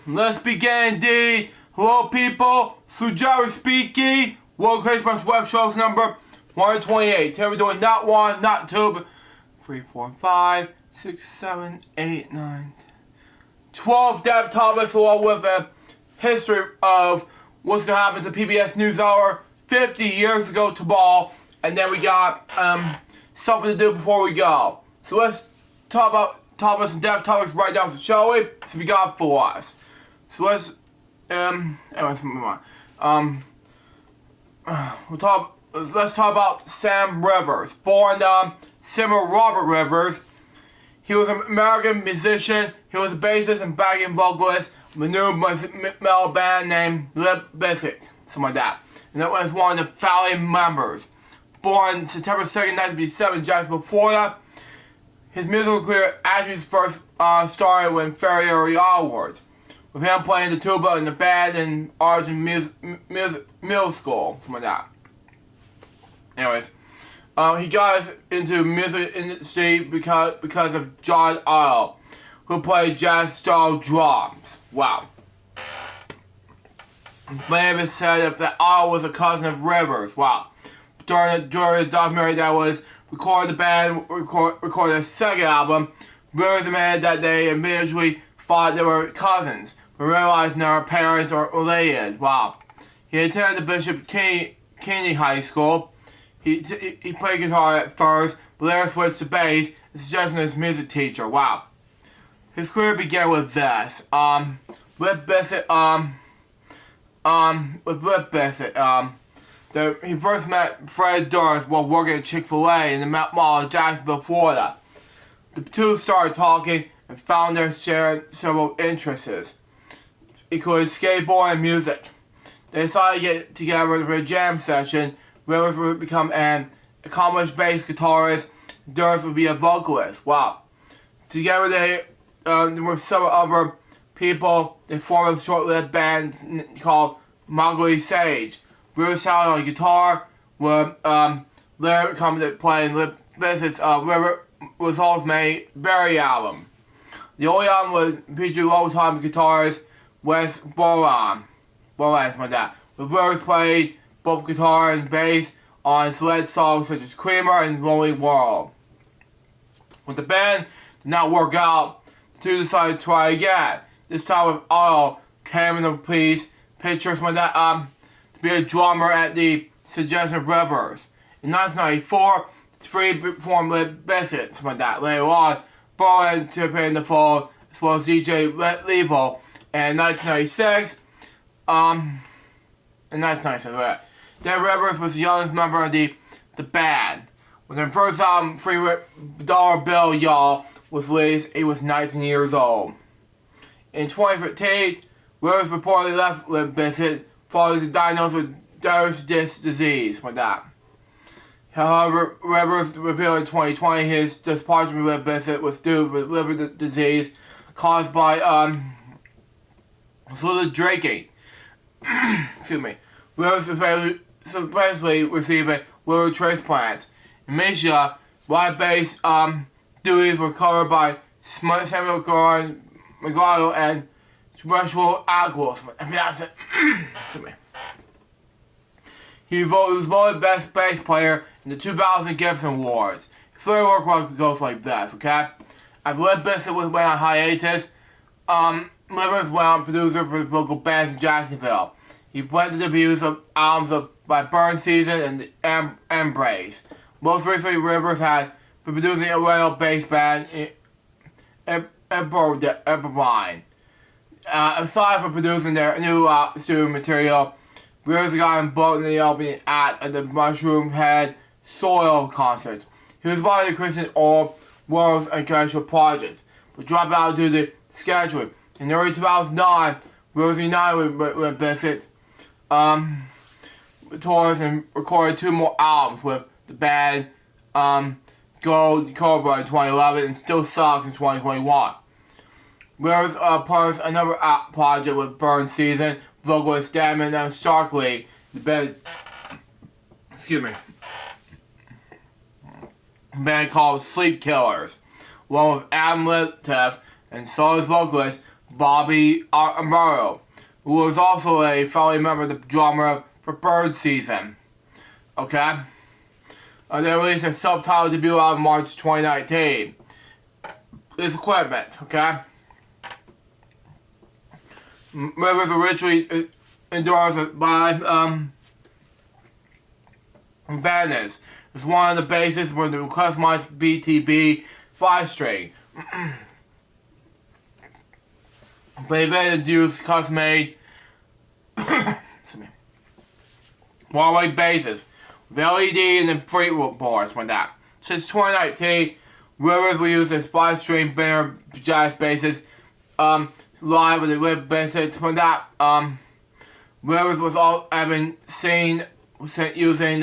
Let's begin indeed. Hello people, Sujari speaking. World Crazy Bunch WebShow's number 128. Today we're doing not one, not two, but 3, 4, 5, 6, 7, 8, 9, 12 depth topics along with a history of what's going to happen to PBS NewsHour 50 years ago to ball. And then we got something to do before we go. So let's talk about topics and depth topics right now, shall we? So we got for us. So let's anyways, move on. Let's talk about Sam Rivers. Born Samuel Robert Rivers. He was an American musician. He was a bassist and backing vocalist of a new metal band named Limp Bizkit, something like that. And that was one of the founding members. Born September 2nd, 1957, Jacksonville, Florida. His musical career actually first started when Ferry Awards, with him playing the tuba in the band in Argent Middle School, something like that. Anyways, he got into music industry because of John Otto, who played jazz-style drums. Wow. Many said that Otto was a cousin of Rivers. Wow. During the documentary that was recorded, the band recorded a second album. Rivers admitted that they immediately thought they were cousins, but realized their parents are related. Wow. He attended the Bishop Kennedy High School. He played guitar at first, but later switched to bass, suggesting his music teacher. Wow. His career began with this. Limp Bizkit, he first met Fred Durst while working at Chick-fil-A in the Mall of Jacksonville, Florida. The two started talking and found their sharing several interests, including skateboarding and music. They decided to get together for a jam session. Rivers would become an accomplished bass guitarist. Durst would be a vocalist. Wow. Together they, with several other people, they formed a short-lived band called Mongoose Sage. Rivers sounded on guitar, with later comes to playing Limp Bizkit's River Results May Berry album. The only album was featured old-time guitarist Wes Borland, something like that. With Rivers played both guitar and bass on select songs such as Creamer and Rolling World. When the band did not work out, the two decided to try again. This time with Otto came in the picture, something like that, to be a drummer at the suggestion of Rivers. In 1994, the three formed Limp Bizkit, something like that. Later on, Borland took in the fold, as well as DJ Levo. And in 1996, right. Then Rivers was the youngest member of the band. When their first album, $3 Bill Y'all, was released, he was 19 years old. In 2015, Rivers reportedly left Limp Bizkit following the diagnosis with Darr's disease, like that. However, Rivers revealed in 2020 his departure from Limp Bizkit was due to liver disease caused by fluid drinking. Excuse me. Rivers supposedly received a liver transplant. In Malaysia, wide bass duties were covered by Samuel Maguire and Joshua Aguas. Excuse me. He was voted best bass player in the 2000 Gibson Awards. His early work goes like this, okay? After Limp Bizkit went on hiatus, Rivers went on producer for local bands in Jacksonville. He played the debuts of albums by Burn Season and the Embrace. Most recently, Rivers had been producing a radio bass band in Eberline. Aside from producing their new studio material, Rivers got involved in the opening act at the Mushroom Head Soil concert. He was part of the Christian Oil, Worlds, and Commercial projects, but dropped out due to scheduling. In early 2009, Rivers united with Limp Bizkit tours and recorded 2 more albums with the band Gold Cobra in 2011 and Still Sucks in 2021. Rivers posed another project with Burn Season, vocalist Damon and Starkley, the band called Sleep Killers, along with Adam Littef and soloist vocalist Bobby Amaro, who was also a fellow member of the drummer for Bird Season. Okay? They released their self-titled debut album in March 2019. This equipment, okay? Rivers originally endorsed by Banners. It's one of the bases for the customized BTB 5-string. But they used custom-made wall-weight bases with LED and the freeboard boards like that. Since 2019, Rivers will use their 5-string Banner jazz bases live with the whip bases for that. Rivers was all been seen using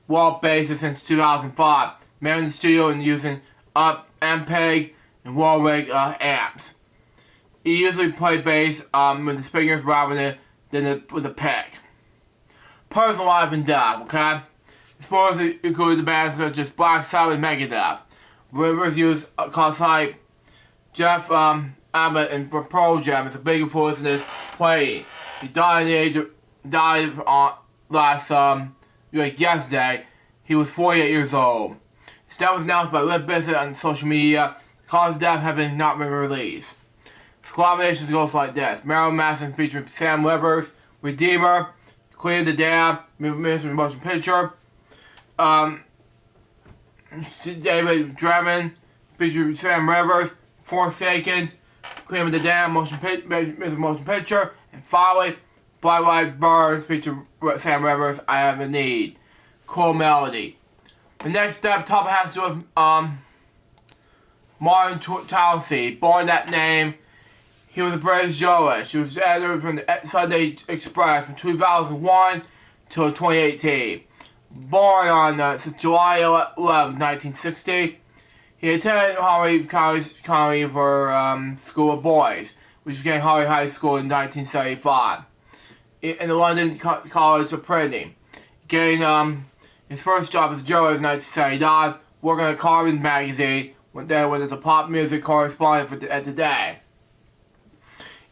wall bases since 2005. Made in the studio and using MPEG and wall rig amps. He usually played bass with the speakers rather than with the pick. Personal life and death, okay? Sports include the bands such as Black Sabbath and Megadeth. Rivers used cause like Jeff Abbott and Pearl Jam as a big influence in his playing. He died last yesterday. He was 48 years old. His death was announced by Limp Bizkit on social media. The cause of death had not been released. His collaborations goes like this: Marilyn Manson featuring Sam Rivers, Redeemer, Queen of the Dam, Motion Picture. David Draymond featuring Sam Rivers, Forsaken, Queen of the Dam, Motion Picture, and finally, Black White Birds featuring Sam Rivers, I Have a Need. Cool melody. The next step, top has to do with Martin Townsend, born that name. He was a British journalist. He was the editor from the Sunday Express from 2001 till 2018. Born on July 11, 1960. He attended Harvey College for School of Boys, which became Harvey High School in 1975. In the London College of Printing. He gained his first job as a journalist in 1979, working at Carbon magazine, when as a pop music correspondent at Today.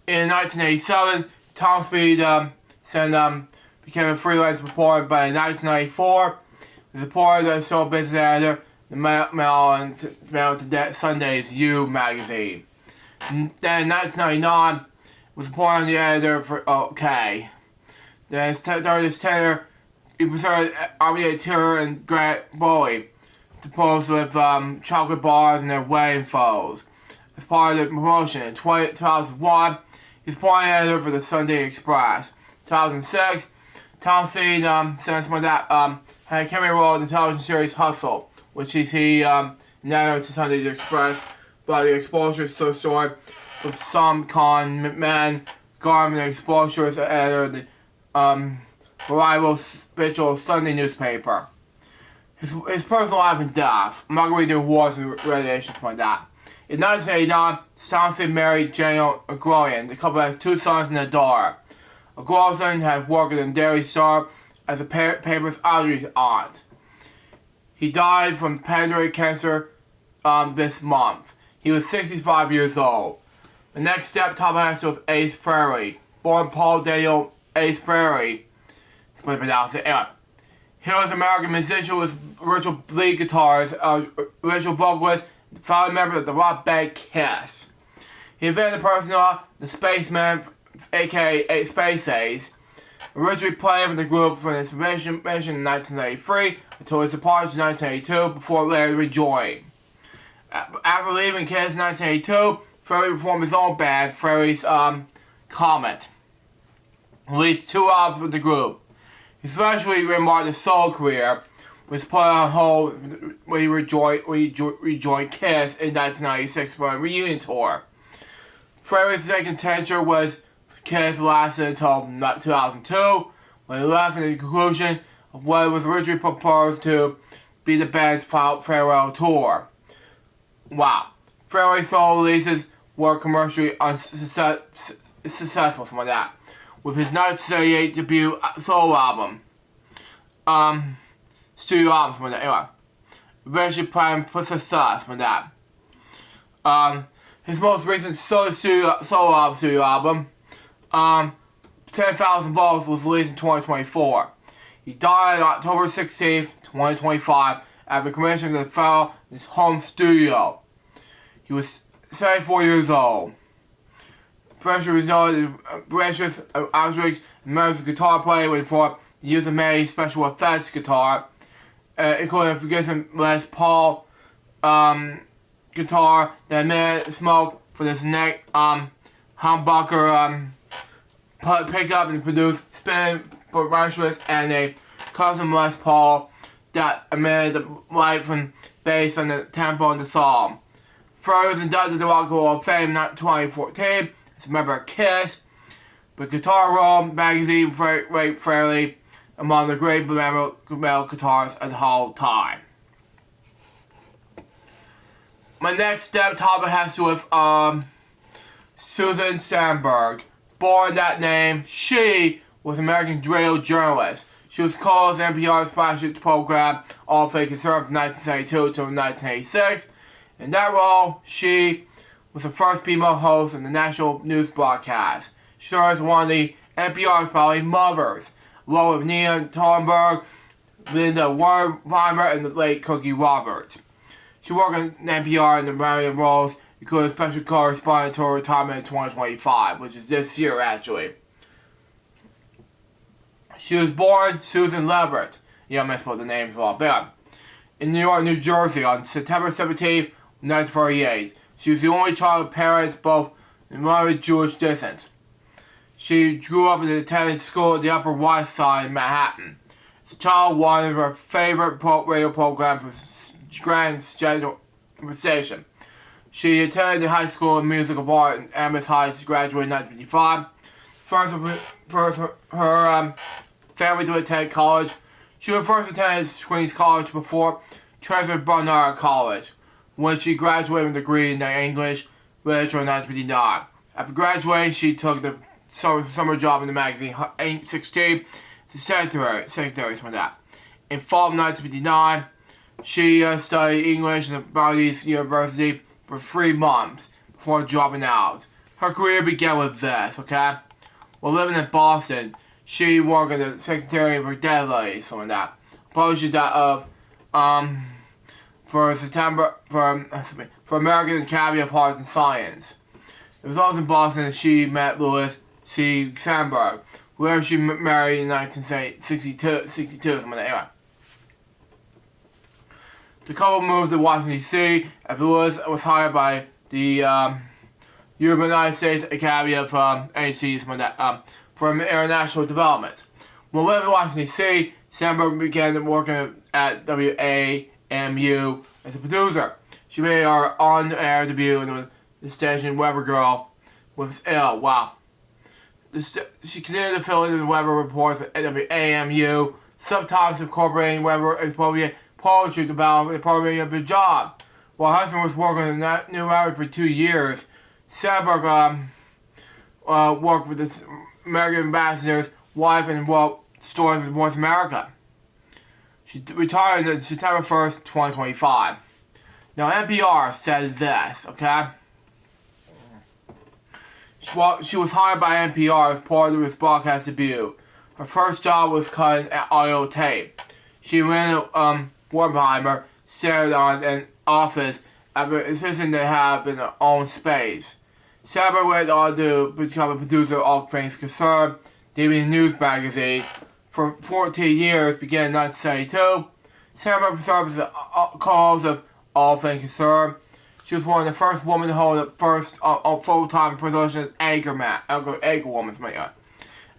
In 1987, Townsend became a freelance reporter, but in 1994, he was reporter the show business editor, the Mail Today Sunday's You magazine. And then in 1999, was reporter the editor for OK. Then during his tenure, he presented Army Terror and Grant Bowie to pose with chocolate bars and their wedding photos. As part of the promotion, in 2001, he was point editor for the Sunday Express. 2006, Townsend sent someone that had a cameo role in the television series Hustle, which he narrated to Sunday Express, but the exposure is so short with some con men garment exposure as editor of the rival spiritual Sunday newspaper. His personal life and death. I'm not going to read the awards and radiations like that. In 1989, Townsend married Jane O'Groyan. The couple has 2 sons and a daughter. O'Groyan had worked in Daily Star as a paper's Audrey's aunt. He died from pancreatic cancer this month. He was 65 years old. The next step, top has to Ace Frehley. Born Paul Daniel Ace Frehley. That's what I pronounce it. Anyway. He was an American musician with original lead guitarist, original vocalist, founding member of the rock band Kiss. He invented the persona, the Spaceman, aka Space Ace, originally playing with the group from its mission in 1983 until his departure in 1982 before later rejoining. After leaving Kiss in 1982, Frehley performed his own band, Frehley's Comet. Released 2 albums with the group. His eventually remarked his solo career was put on hold when he rejoined Kiss in 1996 for a reunion tour. Frehley's second tenure was Kiss lasted until 2002, when he left in the conclusion of what was originally proposed to be the band's final farewell tour. Wow. Frehley's solo releases were commercially unsuccessful, something like that, with his 1978 debut solo album, studio album, something like that, anyway. Eventually playing for success with that. his most recent solo studio album, 10,000 Volts, was released in 2024. He died on October 16th, 2025, after commissioning the file in his home studio. He was 74 years old. Fresher was known as British American guitar player with for the use of many special effects guitar, including a Gibson Les Paul guitar that made smoke for this neck humbucker pickup and produced spin branches, and a custom Les Paul that emitted the light from bass on the tempo in the song. Further was inducted to the Rock and Roll of Fame in 2014 as a member of KISS, but Guitar World magazine ranked fairly among the great metal guitarists of the whole time. My next topic has to do with Susan Sandberg. Born that name, she was an American radio journalist. She was co-host of NPR's flagship program, All Things Concerned, from 1972 to 1986. In that role, she was the first female host in the national news broadcast. She served as one of the NPR's probably mothers, along with Nina Thornburg, Linda Weimer, and the late Cookie Roberts. She worked in NPR in the various roles, including special correspondent to her retirement in 2025, which is this year actually. She was born Susan Leverett, I misspelled the names a lot better, in New York, New Jersey on September 17th, 1948. She was the only child of parents both married Jewish descent. She grew up and attended school at the Upper West Side in Manhattan. As a child, one of her favorite radio programs was Grand Schedule Conversation. She attended the High School of Music of Art in Amherst Heights, graduated in 1955. First her family to attend college. She was first attended Queens College before transferred to Barnard College, when she graduated with a degree in English literature in 1959. After graduating, she took the summer job in the magazine 16 as secretary, something like that. In fall of 1959, she studied English at Baudi's University for 3 months before dropping out. Her career began with this, okay? While living in Boston, she worked as the secretary for dead ladies, something like that. Published that of, for American Academy of Arts and Science. It was also in Boston that she met Louis C. Sandberg, where she married in 1962, something like that. Anyway. The couple moved to Washington, D.C. after Louis was hired by the United States Academy of Agencies for International Development. While living in Washington, D.C., Sandberg began working at WAMU as a producer. She made her on-air debut in the station Weber Girl with Ill. Wow. She continued to fill in the Weber reports at WAMU, sometimes incorporating Weber poetry development and probably a good job. While her husband was working in that new marriage for 2 years, Sandberg worked with the American ambassador's wife and wrote stories with North America. She retired on September 1st, 2025. Now, NPR said this, okay? She was hired by NPR as part of its broadcast debut. Her first job was cutting audio tape. She went Warbenheimer served on an office after insisting they have in their own space. Sandberg went on to become a producer of All Things Concerned, debuting News magazine for 14 years, beginning in 1972. Sandberg served as the co-host of All Things Concerned. She was one of the first women to hold the first full-time position as anchorwoman,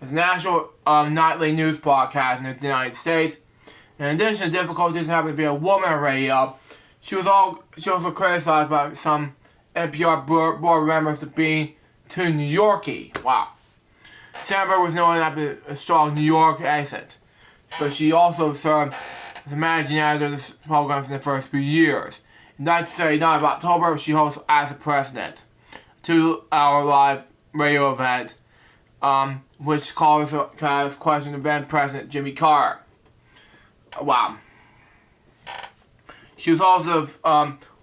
as a national nightly news broadcast in the United States. In addition to difficulties having to be a woman on radio, she was also criticized by some NPR board members of being too New Yorky. Wow. Sandberg was known to have a strong New York accent, but she also served as a managing editor of the program for the first few years. In 1979, of October, she hosted As the President, a 2-hour live radio event, which callers questioned the then President Jimmy Carter. Wow. She was also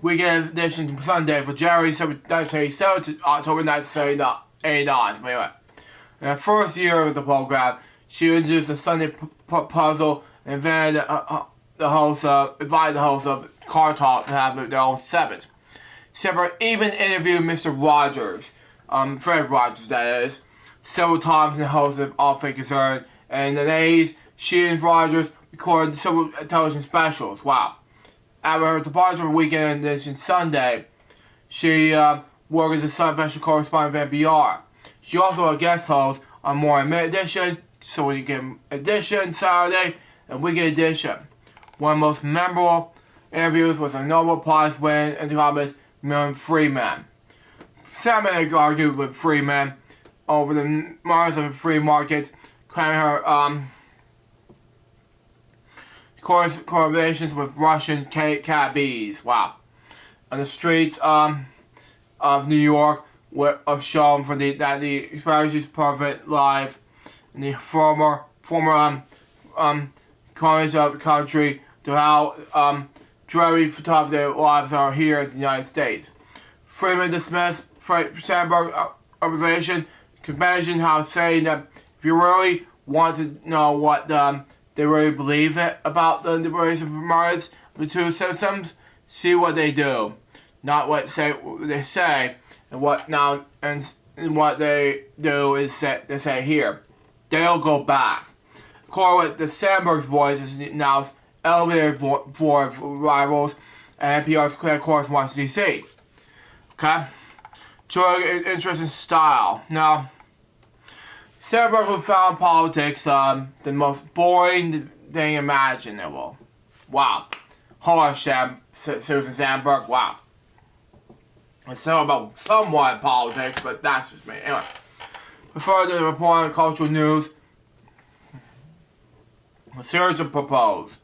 weekend edition Sunday for January 1987 to October 1989. Anyway, in the first year of the program, she introduced the Sunday puzzle and invited the host of Car Talk to have their own segment. Semberg even interviewed Mr. Rogers, Fred Rogers that is, several times in the host of All Things Concerned, and in the 80s, she and Rogers recorded several television specials. Wow. After her departure for Weekend Edition Sunday, she worked as a special correspondent for NPR. She also a guest host on Morning Edition, So Weekend Edition Saturday, and Weekend Edition. One of the most memorable interviews was a Nobel Prize winning economist, Milton Friedman. Salmon argued with Friedman over the merits of the free market, claiming her correlations with Russian cabbies. Wow. On the streets of New York were shown for that the expressions perfect life in the former colonies of the country to how dreary top their lives are here in the United States. Freeman dismissed Sandberg's observation, convention how saying that if you really want to know what they really believe about the various merits of the two systems, see what they do, not what they say, and what they do is they say here. They'll go back. According with the Sandberg's voice is now elevated for rivals and NPR's course in Washington, D.C. Okay? Showing interest in style. Now, Sandberg who found politics the most boring thing imaginable. Wow. Harsh, Susan Sandberg. Wow. It's all about somewhat politics, but that's just me. Anyway, before the report on cultural news, a series of proposed.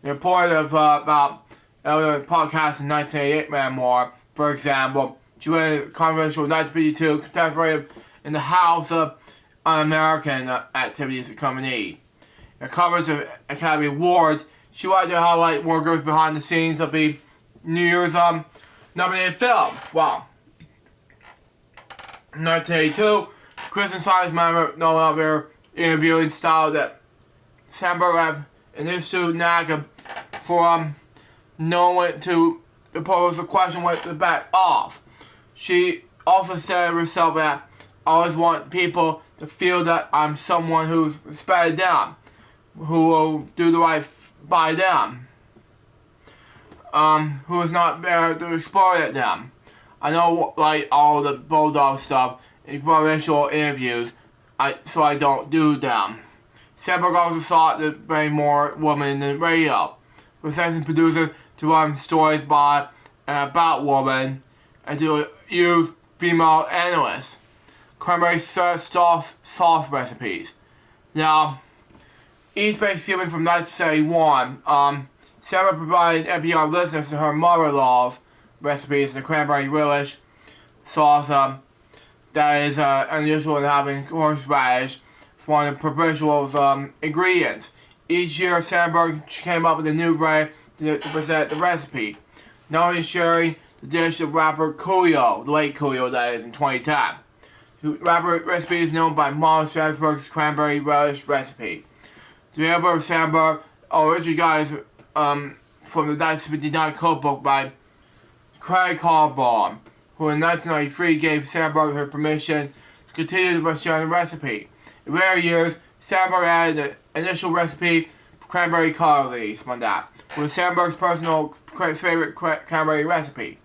The report of about podcast in 1988 memoir, for example, she went a controversial 1952 contested in the House of Un-American Activities Committee. In coverage of Academy Awards, she wanted to highlight workers behind the scenes of the New Year's nominated films. Wow. 1982, Kristen Science member no longer interviewing style that Sandberg had an issue knack for knowing to pose a question with the back off. She also said herself that I always want people to feel that I'm someone who's respected them, who will do the right by them, who is not there to exploit them. I know, like all the bulldog stuff, racial interviews, so I don't do them. Sandberg also sought to bring more women in the radio, presenting producers to run stories by and about women, and to use female analysts. Cranberry sauce recipes. Now, each based filming from 1971, Sarah provided NPR listeners to her mother-in-law's recipes, the cranberry relish sauce that is unusual in having horseradish. It's one of the perpetual's ingredients. Each year, Sandberg came up with a new way to present the recipe, not only sharing the dish of rapper Coolio, the late Coolio that is, in 2010. The rapper recipe is known by Mom Sandberg's cranberry relish recipe. The rapper of Sandberg originally got from the 1959 cookbook by Craig Carbaum, who in 1993 gave Sandberg her permission to continue to share the recipe. In rare years, Sandberg added the initial recipe for cranberry collies on that, with Sandberg's personal favorite cranberry recipe.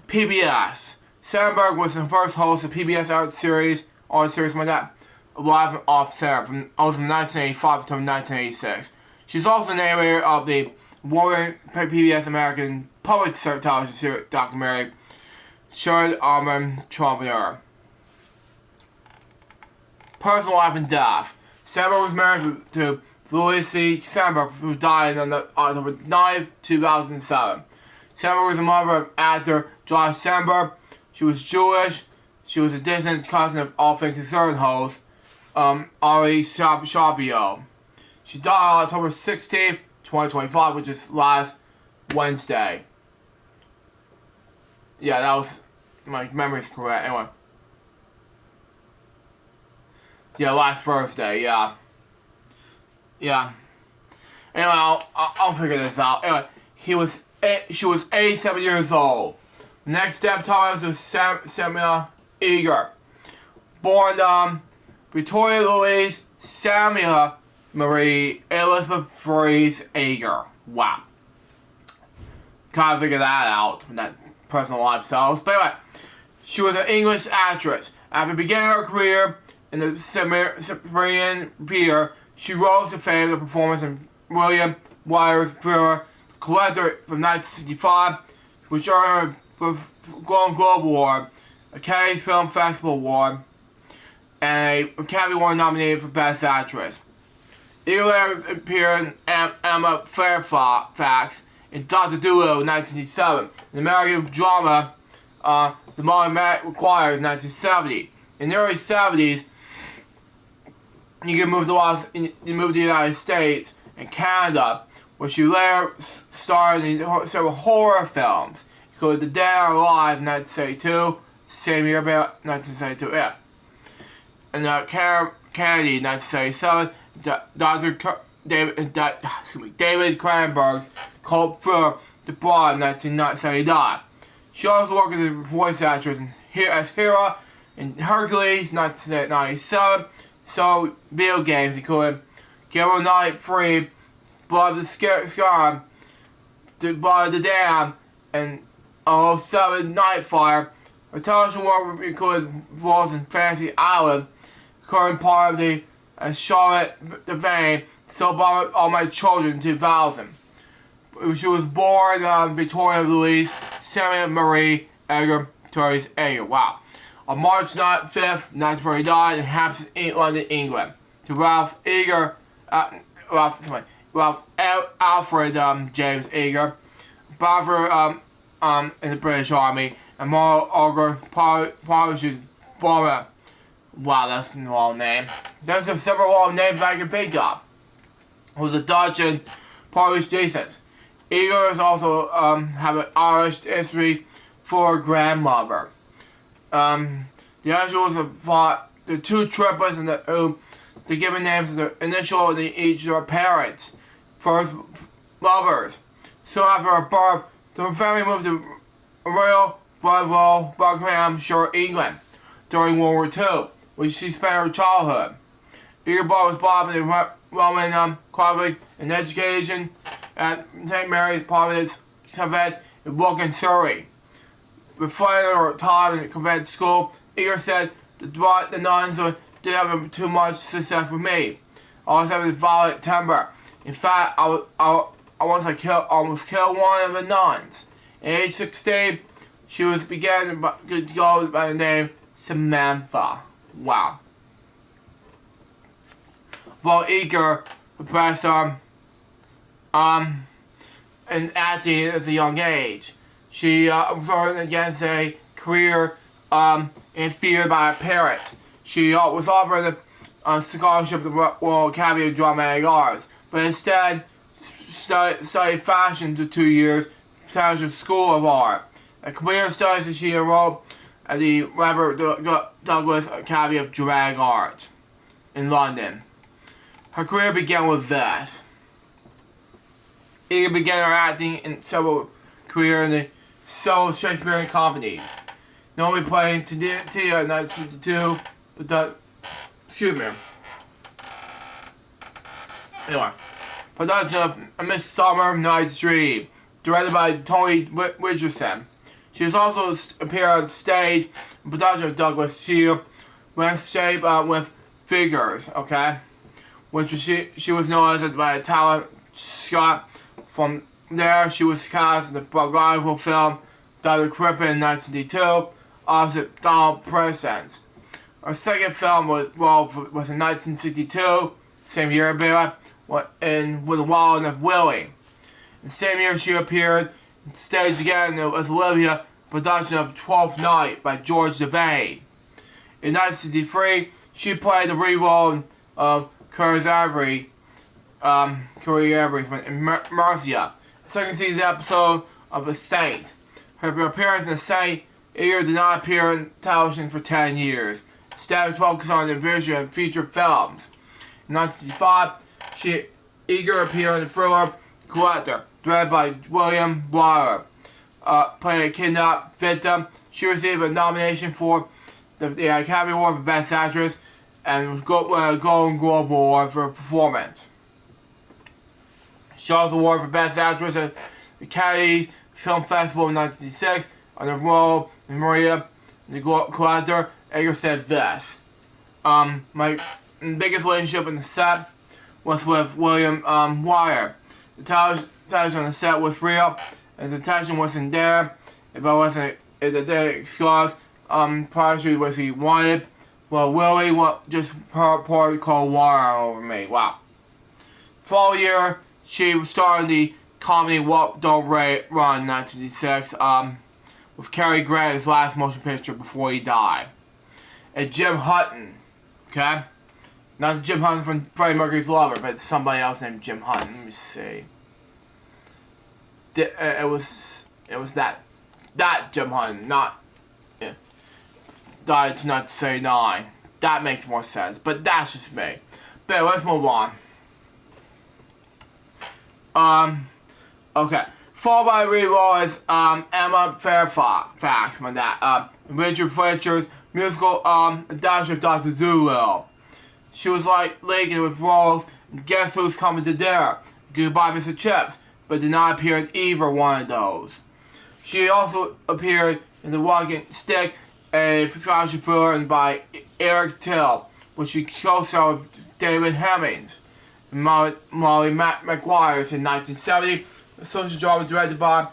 PBS. Sandberg was the first host of PBS art series like that, Live and Off Sarah, from 1985 until 1986. She's also the narrator of the award-winning PBS American public television series documentary, Shirley Armand Troubadour. Personal life and death. Sandberg was married to Louis C. Sandberg, who died on October 9, 2007. Sandberg was the mother of actor Josh Sandberg. She was Jewish. She was a distant cousin of All Things Concerned host Ari Shabio. She died on October 16th, 2025, which is last Wednesday. Yeah, that was, my memory's correct. Anyway. Yeah, last Thursday, yeah. Yeah. Anyway, I'll figure this out. Anyway, she was 87 years old. Next step time was Samuel Eager. Born Victoria Louise Samuel Marie Elizabeth Fries Eager. Wow. Kind of figure that out from that personal lifestyle. But anyway, she was an English actress. After beginning her career in the Sumerian theater, she rose to fame with a performance in William Wyler's thriller Collector from 1965, which earned her a Golden Globe Award, a Cannes Film Festival Award, and a Academy Award nominated for Best Actress. Eager appeared in Emma Fairfax in Dr. Dolittle in 1987, an American drama, The Modern Man Requires in 1970. In the early 70s, Eager moved to the United States and Canada, where she later starred in several horror films, including The Dead Are Alive in 1972, same year about 1972, yeah. And Kennedy in 1977, David Cronenberg's cult thriller The Broad in 1979. She also worked as a voice actress as Hera in Hercules 1997, so video games including Game Night Free, Blood of the Sky, Blood of the Dam, and 07 Nightfire. Her television work included roles in Fantasy Island, Current Party, and Charlotte Devane, So About All My Children in 2000. She was born Victoria Louise Samuel Marie Edgar Torres Eager. Wow. On March 5th, 1949, in Hampstead, London, England. To Ralph Alfred James Eager, brother in the British Army, and Moral Augur Parish's former. Wow, that's a long name. There's several long names I can think of. It was a Dutch and Polish descent. Eager is also have an Irish history for her grandmother. The actuals have fought the two triplets and the given names of the initial of each of their parents, first lovers. So after her birth, the family moved to Royal Bloodwell, Buckinghamshire, England, during World War II, which she spent her childhood. Eager was brought up in the Roman Catholic and education at St. Mary's Providence Convent in Woking, Surrey. Reflecting her time in the convent school, Eager said the nuns didn't have too much success with me. I always had a violent temper. In fact, I almost killed one of the nuns. At age 16, she began to go by the name Samantha. Wow. While Eager progressed in acting at a young age, she observed against a career in theater by her parents. She was offered a scholarship to the Royal Academy of Dramatic Arts, but instead studied fashion for 2 years at the National School of Art. A career studies that she enrolled at the Robert Douglas Academy of Dramatic Arts in London. Her career began with this. Eager began her acting in several careers in the several Shakespearean companies. Normally playing Tia in 1952, but excuse me. Anyway, production of A Midsummer Night's Dream, directed by Tony Richardson. She has also appeared on stage in production of Douglas Shield, Shape with Figures, okay? Which she was known as by a talent shot. From there, she was cast in the biographical film Dr. Crippen in 1982, opposite Donald Pleasence. Her second film was in 1962, same year, with The Wild of Willie. In the same year, she appeared on stage again as Olivia, production of Twelfth Night by George Devane. In 1963, she played the re-role of Curry Avery's in Marcia, a second season episode of A Saint. Her appearance in the same year did not appear in television for 10 years. Instead, focused on television and feature films. In 1965, she eager appeared in the thriller Collector, directed by William Wyler. Playing a kidnapped victim, she received a nomination for the Academy Award for Best Actress and a Golden Globe Award for performance. She also award for Best Actress at the Cannes Film Festival in 1996 on the role of Maria the Collector. Edgar said this: my biggest relationship in the set was with William Wyler. The tension on the set was real, and the tension wasn't there. If I wasn't, if the day excuse, partially what he wanted. Well, Willie just poured cold water over me. Wow. Fall year, she starred in the comedy What Don't Run in 1986, with Cary Grant, his last motion picture before he died. And Jim Hutton, okay? Not Jim Hutton from Freddie Mercury's Lover, but somebody else named Jim Hutton. Let me see. It was that Jim Hutton, not died in 1939. That makes more sense, but that's just me. But let's move on. Okay. Followed by rerole is Emma Fairfax from that Richard Fletcher's musical adaptation of Dr. Dolittle. She was like laden with roles in Guess Who's Coming to Dinner, Goodbye Mr. Chips, but did not appear in either one of those. She also appeared in The Walking Stick, a scholarship thriller by Eric Till, which she co-starred with David Hemmings and Molly McGuire in 1970. A social drama directed by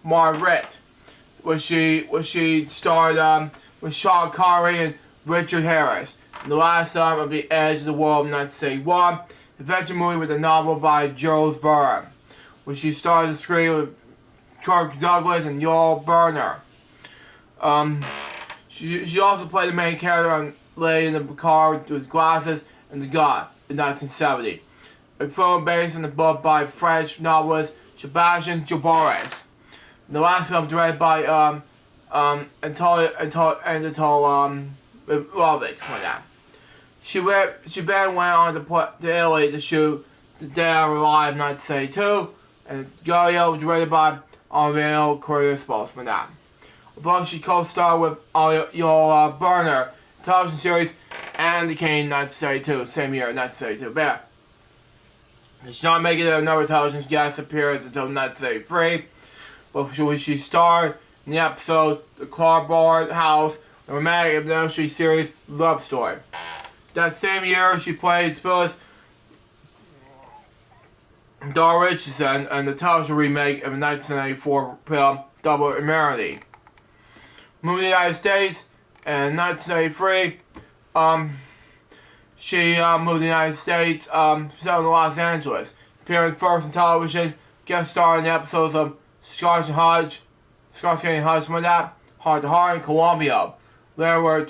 Margaret, where she starred with Sean Connery and Richard Harris. And the last of The Edge of the World in 1971, adventure movie with a novel by Jules Verne, where she starred on the screen with Kirk Douglas and Yul Brynner. She also played the main character on Lady in the Car with Glasses and the Gun in 1970. A film based on the book by French novelist Sébastien Joubert. The last film directed by Anatole Lovix, like that. She then went on to Italy to shoot The Day I Arrived in 1972, and Galileo was directed by Aurelio Correspos, like that. Both she co-starred with Yul Brynner television series and The King in 1972, same year, 1972. But she did not make it another television guest appearance until 1973, but she starred in the episode The Cardboard House, the romantic mystery series Love Story. That same year, she played Phyllis Dar Richardson in the television remake of the 1994 film Double Immunity. Moved to the United States in 1993. She moved to the United States, settled in Los Angeles, appearing first on television, guest starring in episodes of Scotch and Hodge, from that, Heart to Heart, and Columbia. There were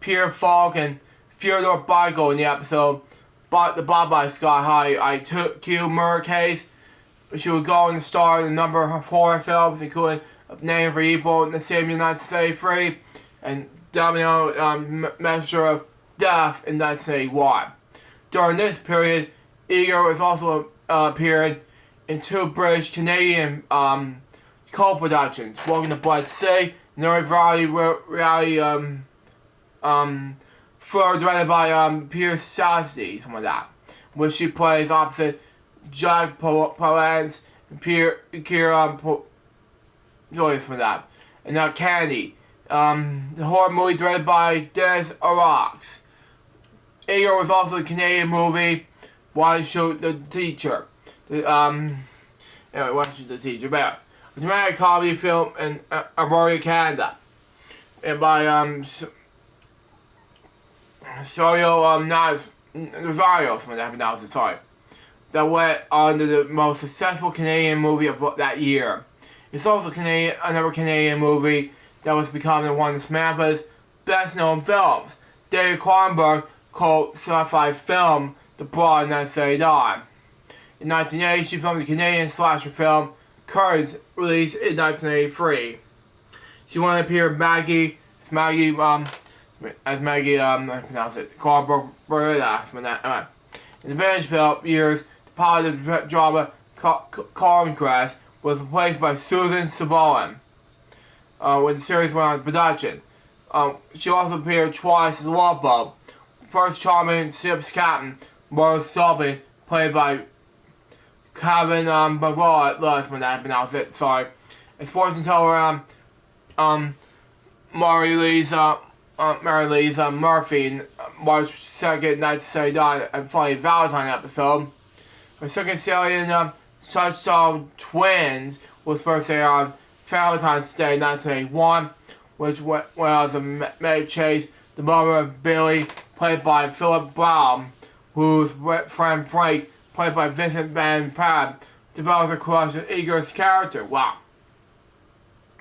Pierre Falk and Fyodor Baiko in the episode The Bob by Sky High I Took Q Murder Case. She would go on to star in a number of horror films, including Name for Evil in the same year, 1973, and Domino Messenger of Death in 1981. During this period, Eager was also appeared in two British-Canadian co-productions, Walking the Blood Sea, and the reality thriller directed by Peter Sassy, something like that, where she plays opposite Jack Palance and Kira Joyce with that. And now Candy, the horror movie directed by Dennis Arax. Eager was also a Canadian movie, Why Shoot the Teacher. Anyway, Why Shoot the Teacher, but a dramatic comedy film in Alberta, Canada. And by Rosario, something that pronounced it, sorry. That went on to the most successful Canadian movie of that year. It's also another Canadian movie that was becoming one of Samantha's best-known films. David Cronenberg called sci-fi film The Broad in 1979. In 1980, she filmed the Canadian slasher film Curtains, released in 1983. She wanted to appear as Maggie, I pronounce it, Carberetta. In the British film years, the pilot of the drama Conquest was replaced by Susan Savoyen when the series went on production. She also appeared twice as Love Bug. First charming ship's captain, Morris Selby, played by Kevin McGraw, when I pronounce it, sorry. And fortune teller Mary Louise Murphy, March 2nd, 1979, and Funny Valentine episode. Her second serial Touchstone Twins was first aired on Valentine's Day 1981, which was a Meg Chase, the mother of Billy, played by Philip Brown, whose friend Frank, played by Vincent Van Patten, develops a crush on Igor's character. Wow.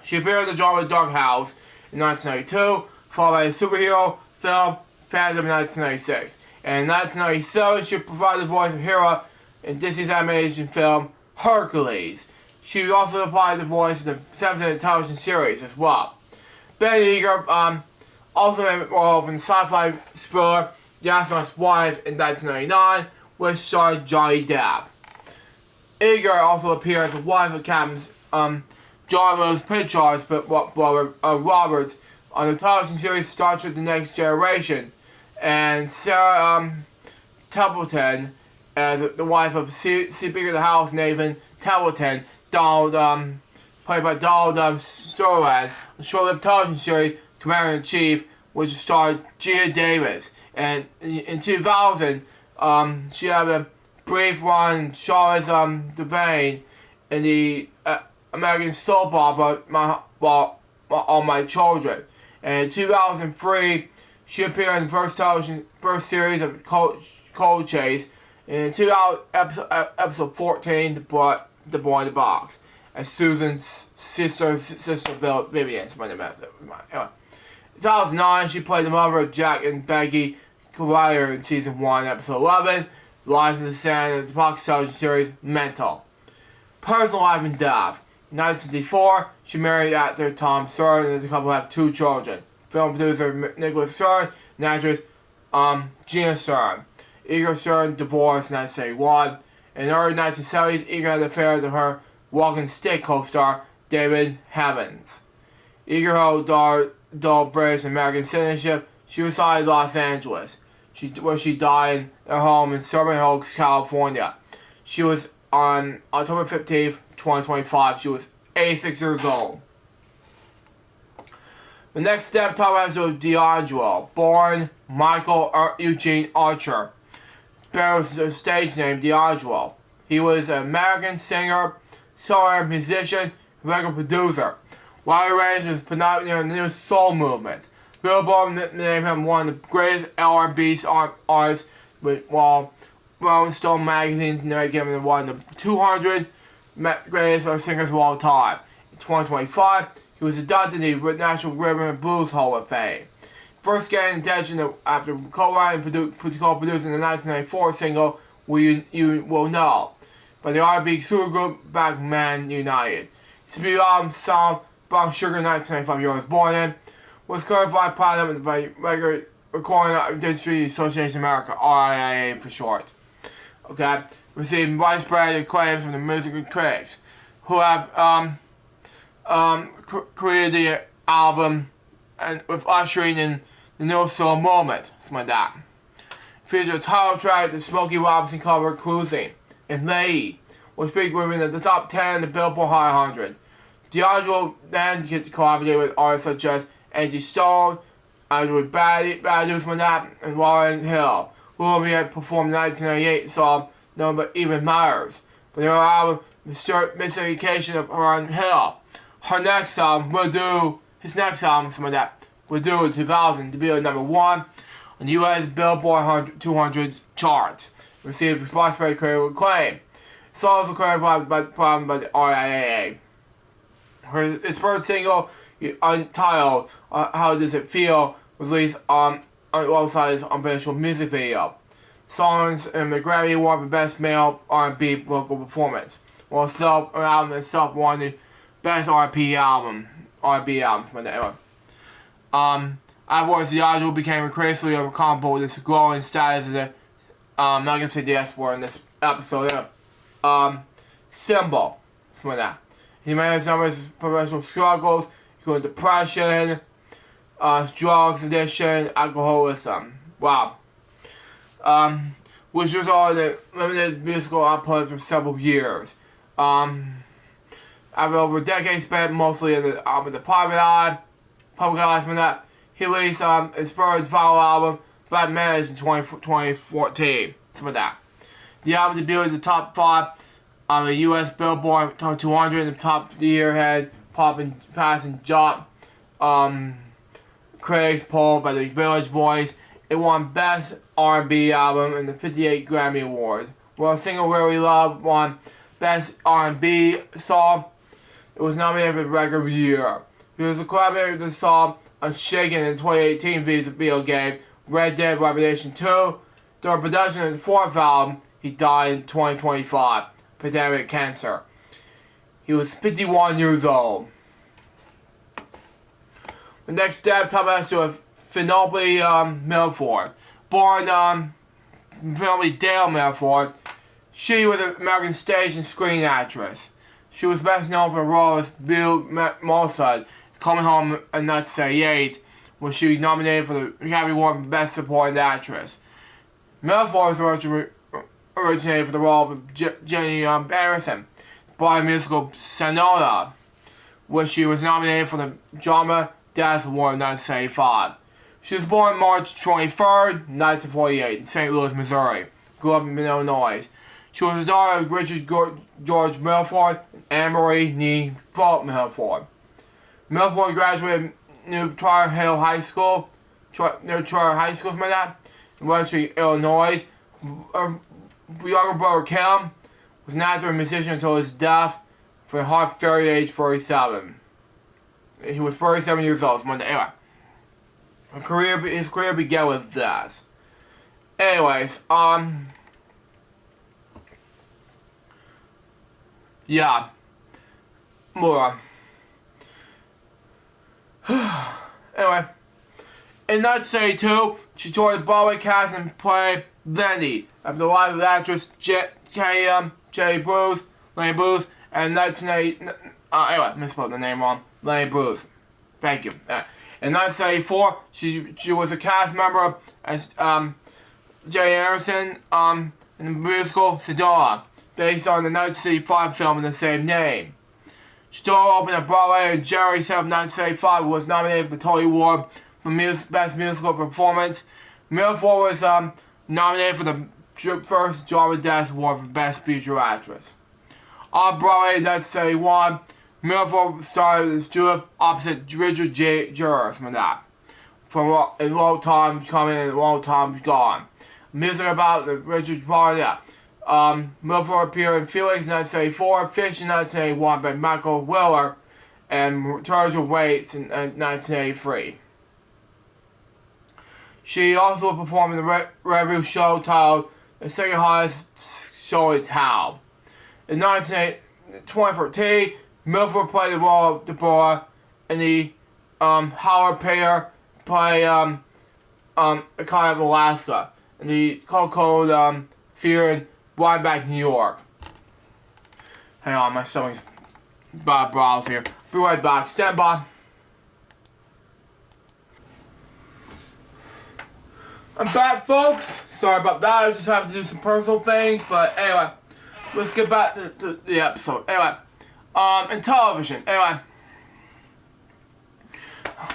She appeared in the drama Doghouse in 1992, followed by a superhero film Phantom in 1996. And in 1997, she provided the voice of Hera in Disney's animation film Hercules. She also applied the voice in the 7th television series as well. Ben Eager also made a role in the sci-fi thriller The Astronaut's Wife in 1999, which starred Johnny Depp. Eager also appeared as the wife of Captain John Rose Pritchard's brother Robert on the television series Star Trek The Next Generation, and Sarah Templeton as the wife of Speaker of the House Nathan Templeton, Donald, played by Donald Sterling, the short-lived television series Commander-in-Chief, which starred Gia Davis. And in 2000, she had a brief run in Charlotte's Devane in the American soap opera All My Children. And in 2003, she appeared in the first series of Cold Chase. And in episode 14, The Boy in the Box, as Susan's sister Vivian. Anyway. In 2009, she played the mother of Jack and Becky Collier in season 1, episode 11, Life in the Sand, of the Fox television series Mental. Personal life and death. In 1964, she married actor Tom Stern, and the couple had 2 children. Film producer Nicholas Stern and actress Gina Stern. Eager Stern divorced in 1971. In the early 1970s, Eager had an affair with her Walking Stick co-star David Heavens. Eager held dual British and American citizenship. She resided in Los Angeles, where she died in her home in Sherman Oaks, California. She was on October 15th, 2025. She was 86 years old. The next step talks about D'Angelo, born Michael Eugene Archer, bears the stage name D'Angelo. He was an American singer, songwriter, musician, and record producer. Widely arranged as pioneer in the new soul movement. Billboard named him one of the greatest R&B artists, while Rolling Stone magazine named him one of the 200 greatest singers of all time. In 2025, he was inducted in the National Rhythm and Blues Hall of Fame. First gained attention after co-writing and co-producing the 1994 single You Will Know by the R&B supergroup Black Men United. His debut album, Sound Brown Sugar, 1995 year was born in, was certified platinum by Record Recording Industry Association of America, RIAA for short. Okay, received widespread acclaim from the music critics, who have created the album and with ushering in the new soul moment, something like that. Featured a title track that Smokey Robinson covered, Cruising, and Lady, which peaked within the top 10 of the Billboard Hot 100. D'Angelo then collaborated with artists such as Angie Stone, Andrew Badu, and Lauryn Hill, whom he had performed the 1998 song known by Even Myers. But their album, Miseducation of Lauryn Hill. His next album, would do in 2000, to be at number 1 on the U.S. Billboard 200 charts. Received widespread critical acclaim. It's also credited by the RIAA. His first single, Untitled, How Does It Feel, was released alongside his official music video. Songs and the Grammy Award for Best Male R&B Vocal Performance. Well, album itself won the best R&B albums. Anyway. Afterwards, the Yaju became increasingly uncomfortable with its growing status as a I'm not gonna say the S word in this episode. Symbol. Something like that. He managed some of his professional struggles, including depression, drugs addiction, alcoholism. Wow. Which resulted in limited musical output for several years. After over a decade spent mostly in the public eye, he released his first final album, Black Menace, in 2014. Something like that. The album debuted in the top 5 on the U.S. Billboard 200 in the top of the year ahead, passing Jop critics poll by the Village Voice. It won Best R&B Album in the 58 Grammy Awards. While single Really Love won Best R&B Song, it was nominated for the Record of the Year. He was a collaborator with the song Unshaken in the 2018 video game Red Dead Redemption 2. During production of the 4th album, he died in 2025, pandemic cancer. He was 51 years old. The next step, top us to Penelope Milford. Born Penelope Dale Milford, she was an American stage and screen actress. She was best known for her role as Bill Malsud, Coming Home in 1978, when she was nominated for the Academy Award for Best Supporting Actress. Milford was originated for the role of Jenny Harrison, by the musical Sonata, where she was nominated for the Drama Desk Award in 1975. She was born March 23rd, 1948, in St. Louis, Missouri. Grew up in Illinois. She was the daughter of Richard George Milford and Anne-Marie Nee Fault Milford. Milford graduated New Troy Hill High School, near Troy High School, something like that, in Western Illinois. Her younger brother Kim was an actor and musician until his death for a heart failure at age 47. He was 37 years old. Anyway, his career began with this. Anyways, yeah, more. Anyway, in 1972, she joined the Broadway cast and played Lindy after the life of actress Lenny Bruce, and 1980. Anyway, misspelled the name wrong. Lenny Bruce. Thank you. In 1974, she was a cast member as Jay Anderson in the musical Sedona, based on the 1975 film in the same name. She opened at Broadway on January 7, 1975, and was nominated for the Tony Award for Best Musical Performance. Milford was nominated for the first Drama Desk Award for Best Featured Actress. On Broadway in 1971, Milford starred as Judith opposite Richard J. Juris from that. From A Long Time Coming and A Long Time Gone. Music about the Richard Party. Milford appeared in Felix in 1974, Fish in 1981 by Michael Willer, and Returns with Waits in 1983. She also performed in the revue show titled The Second Highest Show in Town. In 2014, Milford played the role of Deborah in the Howard Payer play Economy of Alaska in the Cold Theater in Rhinebeck, New York. Hang on, my stomach's bad browse here. Be right back. Stand by. I'm back, folks. Sorry about that. I just have to do some personal things, but anyway, let's get back to the episode. Anyway, in television. Anyway,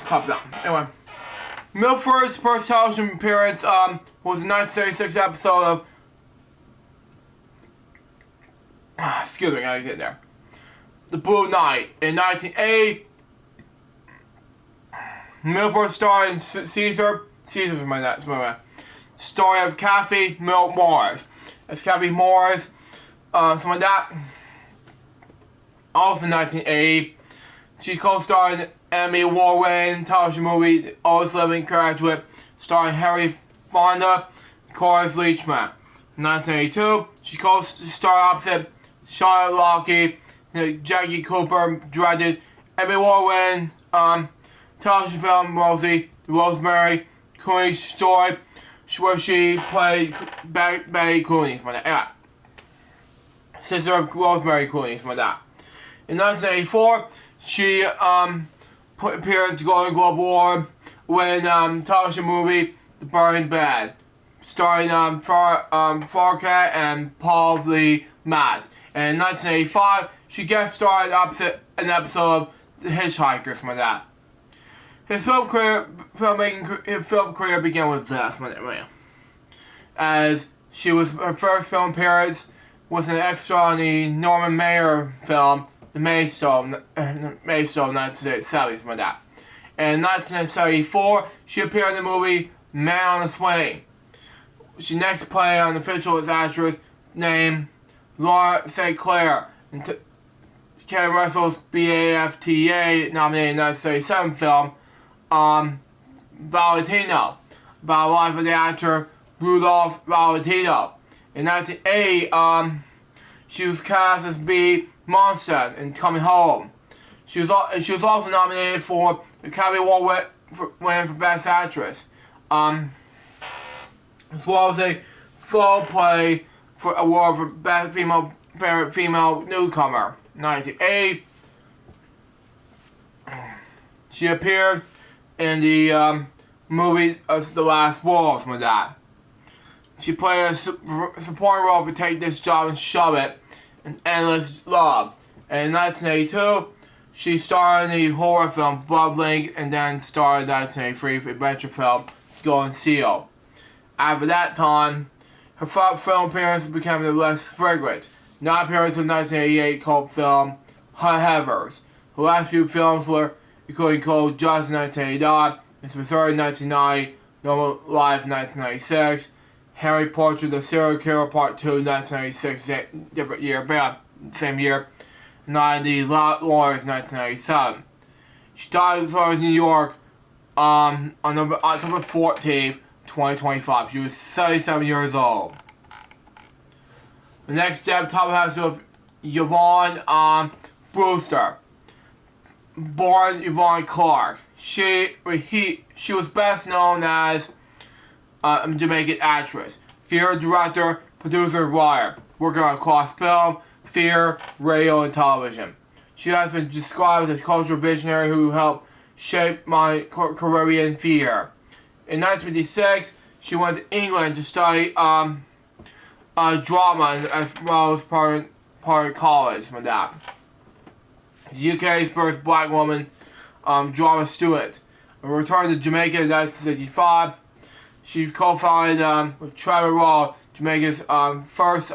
calm down. Anyway, Milford's first television appearance was the 1936 episode of. Excuse me, I gotta get there. The Blue Knight. In 1980, Milford starred in Caesar's my story of Kathy Milk Morris. It's Kathy Morris, something like that. Also in 1980, she co-starred in the Emmy Award-winning television movie The Oldest Living Graduate, starring Harry Fonda and Cloris Leachman. In 1982, she co-starred opposite Charlotte Locke, Jackie Cooper directed, Emmy Award-winning television film Rosie, the Rosemary Clooney story, where she played Betty Clooney, something like that. Sister of Rosemary Clooney, something like that. In 1984, she appeared to Golden Globe Award-winning television movie The Burning Bed, starring Farquhar and Paul Lee Matt. And in 1985, she guest starred in an episode of The Hitchhiker, something like that. His film career began with this, as her first film appearance was an extra in the Norman Mailer film, The Maidstone, 1970, something like that. And in 1974, she appeared in the movie Man on a Swing. She next played an official actress named Laura St. Clair in Kelly Russell's BAFTA nominated 1977 film Valentino, about the life of the actor Rudolph Valentino. In 1980, she was cast as Bea Monson in Coming Home. She was also nominated for the Academy Award winning for Best Actress, as well as a full play for award for Best Favorite Female Newcomer. 1980, she appeared in the movie The Last Waltz with that. She played a supporting role for Take This Job and Shove It in Endless Love. And in 1982, she starred in the horror film Blood Link and then starred in 1983 for the adventure film Golden Seal. After that time, her film appearance became less frequent. Not appearance in the 1988 cult film Hunt Heavers. Her last few films were including Cold Justice in 1989, Miss Missouri in 1990, Normal Life in 1996, Harry Portrait the Serial Killer Part 2 in 1996, different year, but same year, and The Lawyers in 1997. She died in Florida, New York on October 14th, 2025. She was 77 years old. The next step, top has to have Yvonne Brewster. Born Yvonne Clark. She was best known as a Jamaican actress, theater director, producer, writer, working on cross film, theater, radio, and television. She has been described as a cultural visionary who helped shape my Caribbean theater. In 1956, she went to England to study drama as well as part of college with that. The UK's first black woman drama student. Returned to Jamaica in 1965. She co-founded with Trevor Raw, Jamaica's first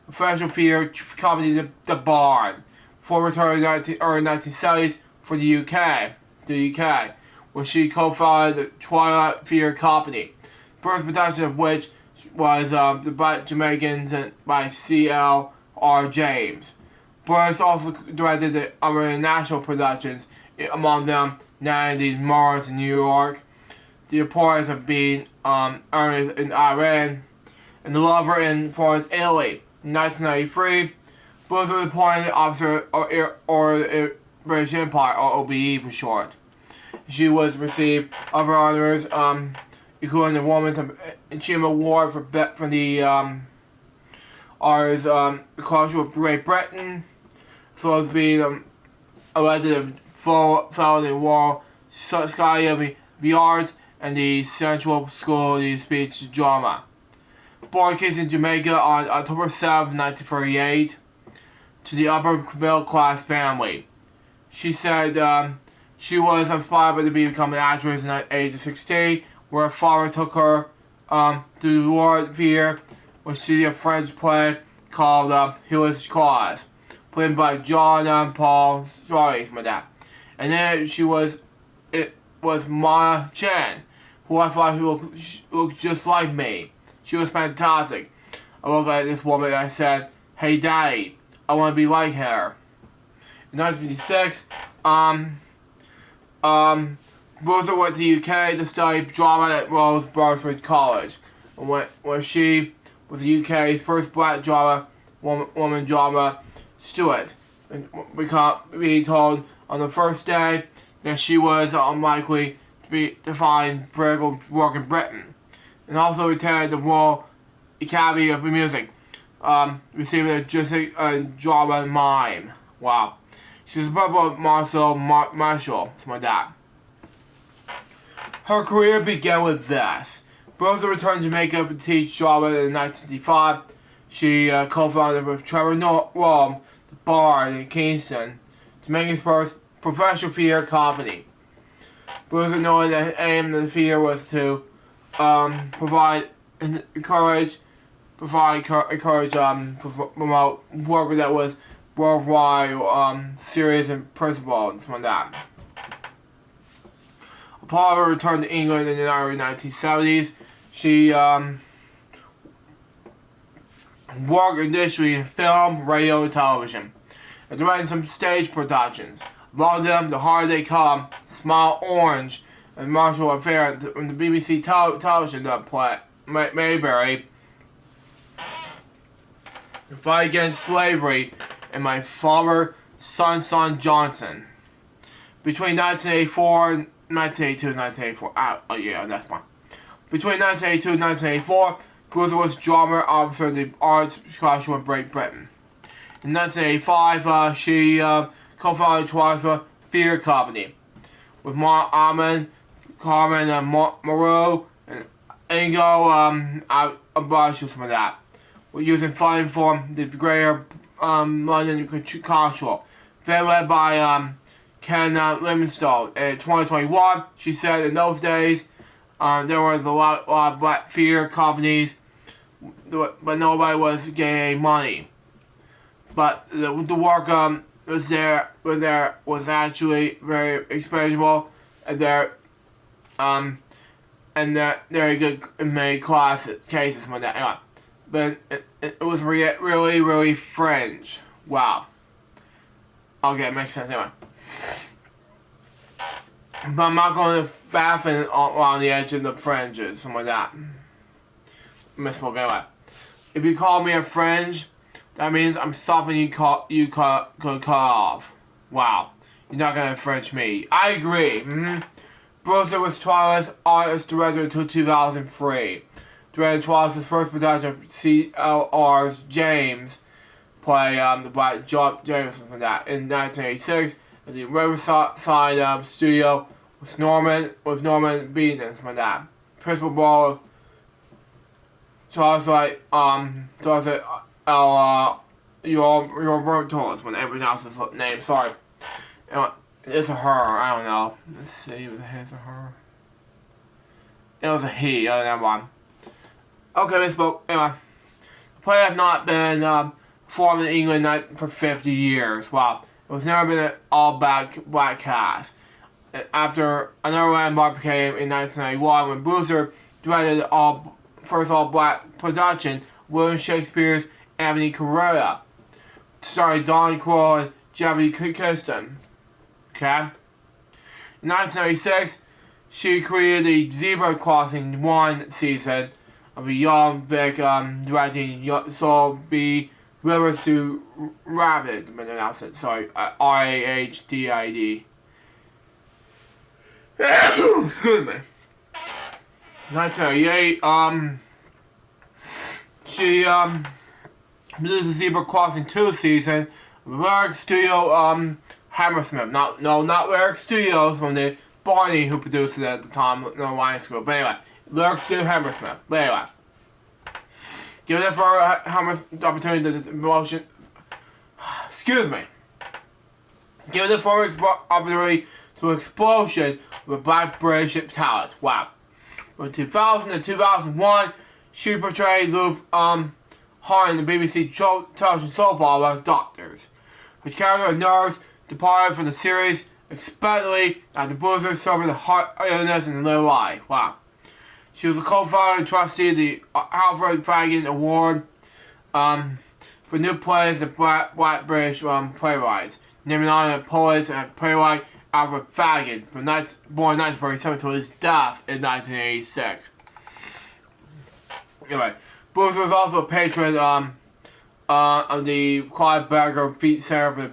professional theater company, The Barn, before returning in the early 1970s for the UK, where she co-founded the Twilight Theater Company, the first production of which was The Black Jamaicans by C.L.R. James. Burns also directed the other international productions, among them 90 Mars in New York, The Importance of Being Earnest in Iran, and The Lover in Florence, Italy. In 1993, Burns was appointed officer or the British Empire, or OBE for short. She was received other honors, including the Women's Achievement Award from the Arts Culture of Great Britain, as well as being elected a fellow in the Royal Society of the Arts and the Central School of the Speech Drama. Born in Jamaica on October 7, 1938, to the upper middle class family. She said she was inspired to become an actress at the age of 16, where her father took her to the Lord Theater, which is a French play called Hero's Cause, played by John Paul Sarris, my dad. And then it was Maya Chen, who I thought looked just like me. She was fantastic. I looked at this woman and I said, "Hey Daddy, I want to be like her." In 1956, Rosa went to the UK to study drama at Rosebery College, where she was the UK's first black drama woman drama Stewart, being told on the first day that she was unlikely to find political work in Britain, and also attended the Royal Academy of Music, receiving a drama mime. Wow. She's a purple Marshall, something like that. Her career began with this. Brewster returned to makeup and teach drama in 1965. She co-founded with Trevor Rome, the Bard in Kingston, to make his first professional theater company. Brewster, knowing that the aim of the theater was to promote work that was worldwide, serious and principled, and something like that. Upon her return to England in the early 1970s, she worked initially in film, radio, and television, and directed some stage productions. Among them, The Harder They Come, Smile Orange, and Marshall Affair on the BBC television play Mayberry, The Fight Against Slavery, and My Father, Son Johnson. Between 1984 and 1982 that's fine. Between 1982 and 1984, Brewster was drama officer of the Arts Scholarship in Great Britain. In 1985, she co-founded Twice Theatre Company with Mark Almond, Carmen Moreau, and Ingo Abash, something like that. We're using funding from the Greater London Cultural, then led by Ken Livingstone. In 2021, she said in those days there was a lot of black theater companies, but nobody was getting any money. But the work was actually very expendable, and they're very good in many cases like that. Anyway, but it was really fringe. Wow. Okay, it makes sense anyway. But I'm not going to fasten on the edge of the fringes, something like that. Misspoke anyway. If you call me a fringe, that means I'm stopping you cut off. Wow. You're not going to fringe me. I agree. Brewster was Twilight's artist director until 2003. Directed Twilight's first production of CLR's James play, the Black James, something like that, in 1986 at the Riverside studio with Norman Beaton, something like that. Principal role Twilight, your word told us when everybody else's name, sorry. It's a her, I don't know. Let's see if it's a her. It was a he, I don't know why. Okay, we spoke. Anyway, the play has not been performed in England for 50 years. Wow. It was never been an all-black cast. After another landmark became in 1991 when Brewster directed first all-black production, William Shakespeare's Anthony Correa, starring Don Crow and Jeffrey Kirsten. Okay? In 1996, she created the Zebra Crossing 1 season of a young Vic directing Soul B. Rivers to Rabbit. Sorry, R-A-H-D-I-D. Excuse me. 1998, she produced the Zebra Crossing 2 season of Lyric Studio Hammersmith. Not Lyric Studios, from the Barney who produced it at the time, no Lions School. But anyway, Lyric Studio Hammersmith. But anyway, give it for Hammersmith the opportunity to promotion. Excuse me. Give it for opportunity to explosion with Black British talent. Wow. From 2000 to 2001, she portrayed Liv Hart in the BBC television soap opera Doctors. Her character of nurse departed from the series expectantly after Brewster suffered a heart illness in real life. Wow. She was a co-founder and trustee of the Alfred Fagin Award for new plays of Black British playwrights, naming honor poet and playwright Alfred Fagin, born in 1947 until his death in 1986. Anyway, Brewster was also a patron of the Quadbagger feet serve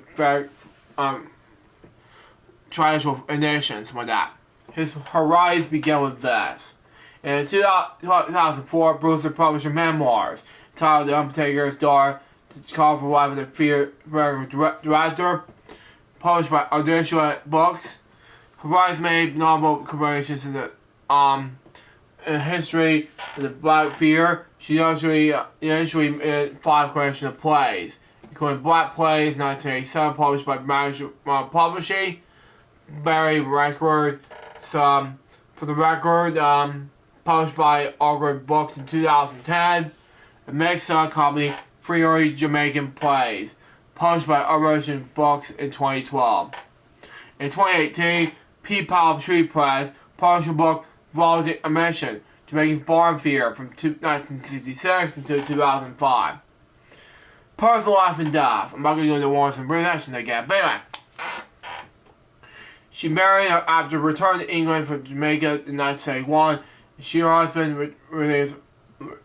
traditional nation, something like that. Her rise began with this. In 2004, Brewster published her memoirs titled The Undertaker's Daughter, called for life of the fear director, published by Audition Books. Her rise made notable contributions in the history of the Black Fear. She initially made 5 collections of plays, including Black Plays, 1987, published by Magic Publishing, Barry Record, For the Record, published by Awkward Books in 2010, and Mixon Company, Free Jamaican Plays, published by Audition Books in 2012. In 2018, P. Powell Tree Press published a book, Voluntary Admission, Jamaica's Barn Fear from 1966 until 2005. Personal life and death. I'm not going to go into wars and British again, but anyway. She married after returning to England from Jamaica in 1971. She and her husband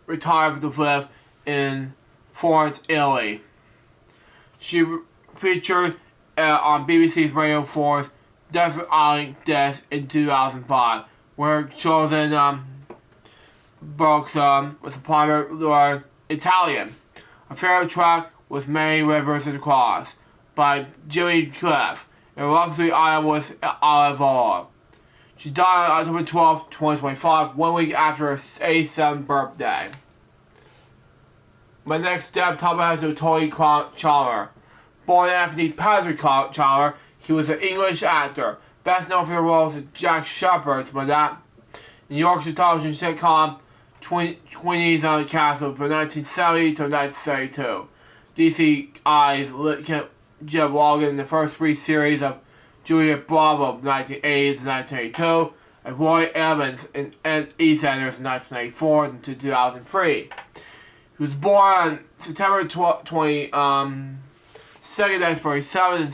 retired to live in Florence, Italy. She featured on BBC's Radio 4's Desert Island Disc in 2005, where chosen books was a primary Italian. A favorite track was Many Rivers and Cross by Jimmy Cliff, and her luxury item was Olive. She died on October 12, 2025, 1 week after her 87th birthday. My next step topic has to Tony Chalmer. Born Anthony Patrick Chalmer, he was an English actor, best known for the roles of Jack Shepherd, but that in Yorkshire television sitcom Queenies on the Castle from 1970 to 1972. DCI's Jeb Logan in the first 3 series of Juliet Bravo from 1980 to 1982, and Roy Evans in EastEnders from 1994 to 2003. He was born on September 22nd, 1947 in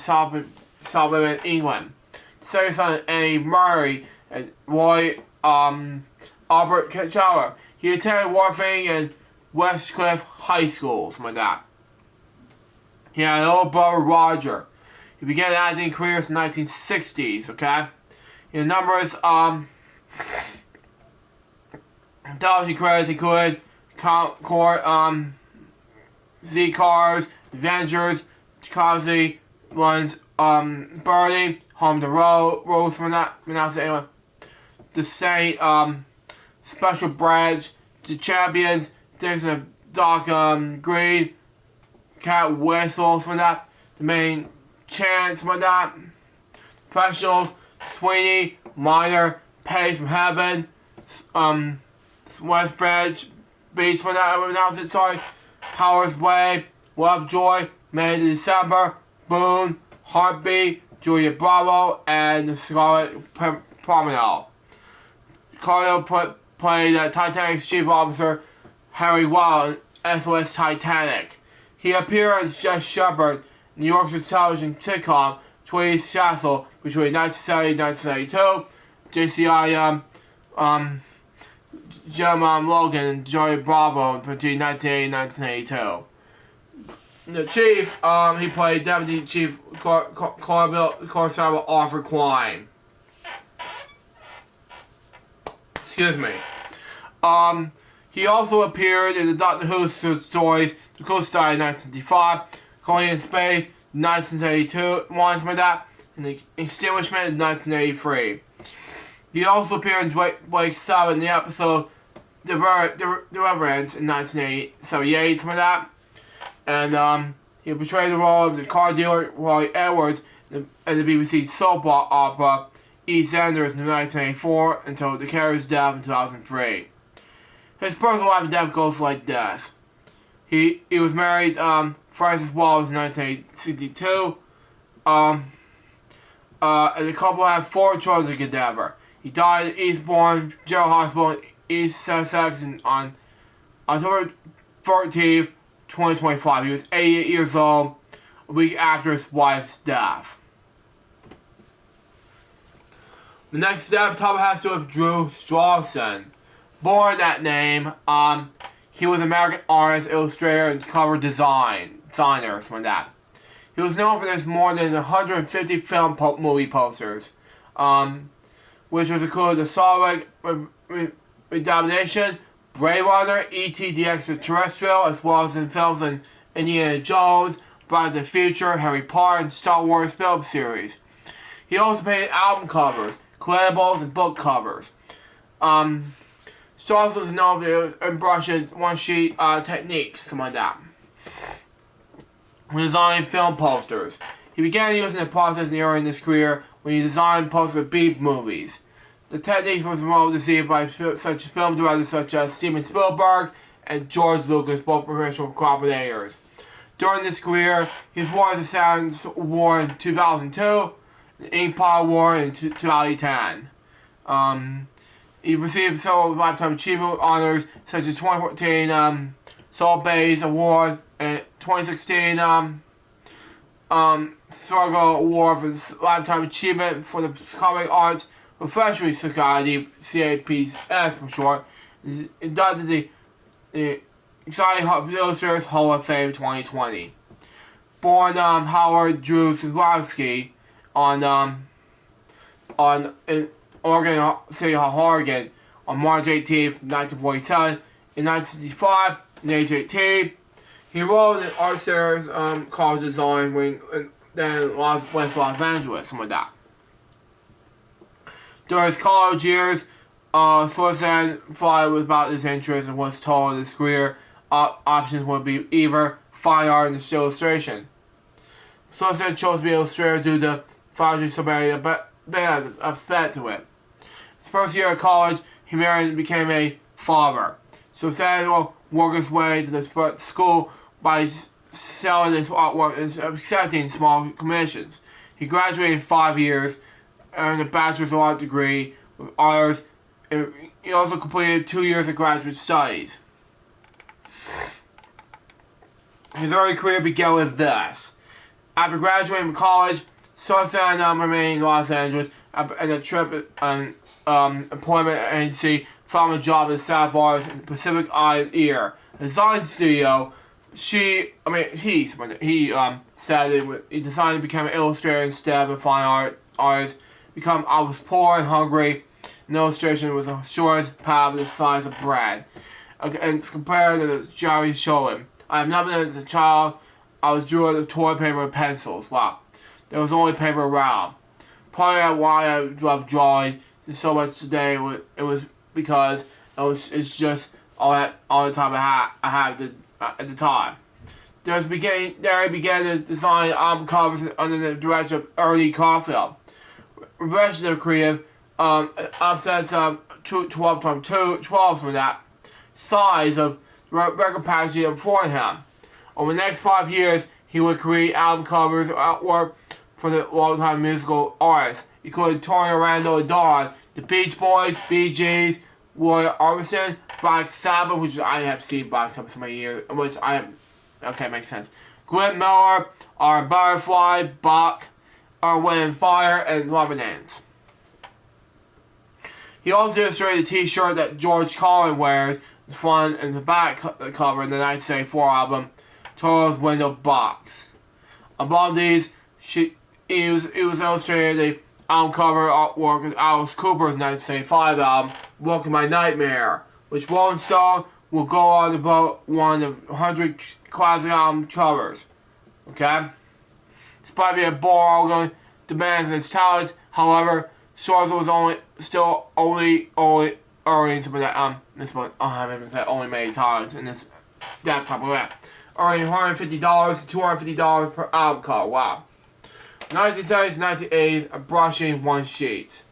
Southern England. Second son of Annie Murray and Roy Albert Chalmer. He attended Worthing and Westcliff High School, something like that. He had an older brother, Roger. He began an acting career in the 1960s, okay? He had numerous television credits included Concord, Z-Cars, Avengers, Cosby, ones, Birdie, Home to Rose, from that, anyway. The Saint, Special Branch, The Champions, Dixon, Doc, Green, Cat Whistle, from that, The Main Chance, from that, Professionals, Sweeney, Minor, Pace from Heaven, West Branch, Beach, from that, I pronounce it, sorry, Howard's Way, Lovejoy, May to December, Boone, Heartbeat, Julia Bravo, and the Scarlet Promenade. Carlo played Titanic's chief officer, Harry Wild, in SOS Titanic. He appeared as Jeff Shepard in New York's television sitcom Tweedy's Castle between 1970 and 1972. JCI, Jim Logan and Joey Bravo between 1980 and 1982. The chief, he played Deputy Chief Constable Arthur Quine. Excuse me. He also appeared in the Doctor Who stories, The Coast Star in 1955, Colony in Space, 1982, Once by that, and The Extinguishment in 1983. He also appeared in Blake 7 in the episode The Reverence in 1978, something like that. And he portrayed the role of the car dealer Roy Edwards in the BBC soap opera EastEnders in 1984 until the character's death in 2003. His personal life and death goes like this. He was married Frances Wallace in 1962. And the couple had 4 children together. He died at Eastbourne General Hospital in East Sussex on October 14th, 2025. He was 88 years old, a week after his wife's death. The next step topic has to do with Drew Strawson. Born that name, He was an American artist, illustrator, and cover designer, something like that. He was known for his more than 150 film movie posters, which was included the Star Wars Redemption, Blade Runner, E.T. the Extraterrestrial, as well as in films in Indiana Jones, Back to the Future, Harry Potter, and Star Wars film series. He also painted album covers, collectibles, and book covers. Strauss was known for brushing one-sheet techniques, something like that, when designing film posters. He began using the process early in his career when he designed posters of B movies. The techniques was well received by such film directors such as Steven Spielberg and George Lucas, both professional collaborators. During his career, he was awarded the Saturn Award in 2002, the Inkpot Award in 2010. He received several Lifetime Achievement honors, such as 2014 Soul Bays Award and 2016 Struggle Award for Lifetime Achievement for the Comic Arts Professional Society, CAPS for short, inducted the Exciting Illustrators Hall of Fame 2020. Born Howard Drew Zagowski in Oregon City Hall, Oregon, on March 18th, 1947. In 1965, at age 18, he enrolled in Art Series College of Design then West Los Angeles, something like that. During his college years, Sorensen thought about his interest and was told his career options would be either fine art and illustration. Sorensen chose to be an illustrator due to financial stability bad aspect to it. His first year of college, he married and became a father. So Samuel worked his way to the school by selling his artwork and accepting small commissions. He graduated in 5 years, earned a bachelor's of art degree with honors, and he also completed 2 years of graduate studies. His early career began with this. After graduating from college, Sorensen remained in Los Angeles and a trip and employment agency, found a job at Staff Artist in Pacific Island Ear, a design studio. He said he decided to become an illustrator instead of a fine artist. I was poor and hungry. An illustration was the shortest path the size of bread. And it's compared to the Jerry showing. I have never been as a child. I was drawing with toilet paper and pencils. Wow. There was only paper around. Probably why I loved drawing so much today. It was because it's just all the time I had at the time. He began to design album covers under the direction of Ernie Caulfield. The rest of the creative offsets 12 from that size of record packaging for him. Over the next 5 years, he would create album covers or artwork for the long-time musical artists, including Tony Orlando and Dawn, the Beach Boys, Bee Gees, Roy Orbison, Black Sabbath, which I have seen Black Sabbath so many years, which I have. Okay, makes sense. Glenn Miller, our Butterfly, Bach, our Wind and Fire, and Lebanon's. He also illustrated a t-shirt that George Carlin wears, the front and the back cover in the 1974 album, Charles Window Box. Above these, he was illustrated the album cover artwork of Alice Cooper's 1975 album, Welcome My Nightmare, which Rolling Stone will go on about one of the 100 classic album covers. Okay? Despite being a born demands his talents, however, Schwartz was only earning some of that this one I haven't said only many times in this that type of rap. Earning $150 to $250 per album cover. Wow. 1970s, 1980s, brushing one sheet.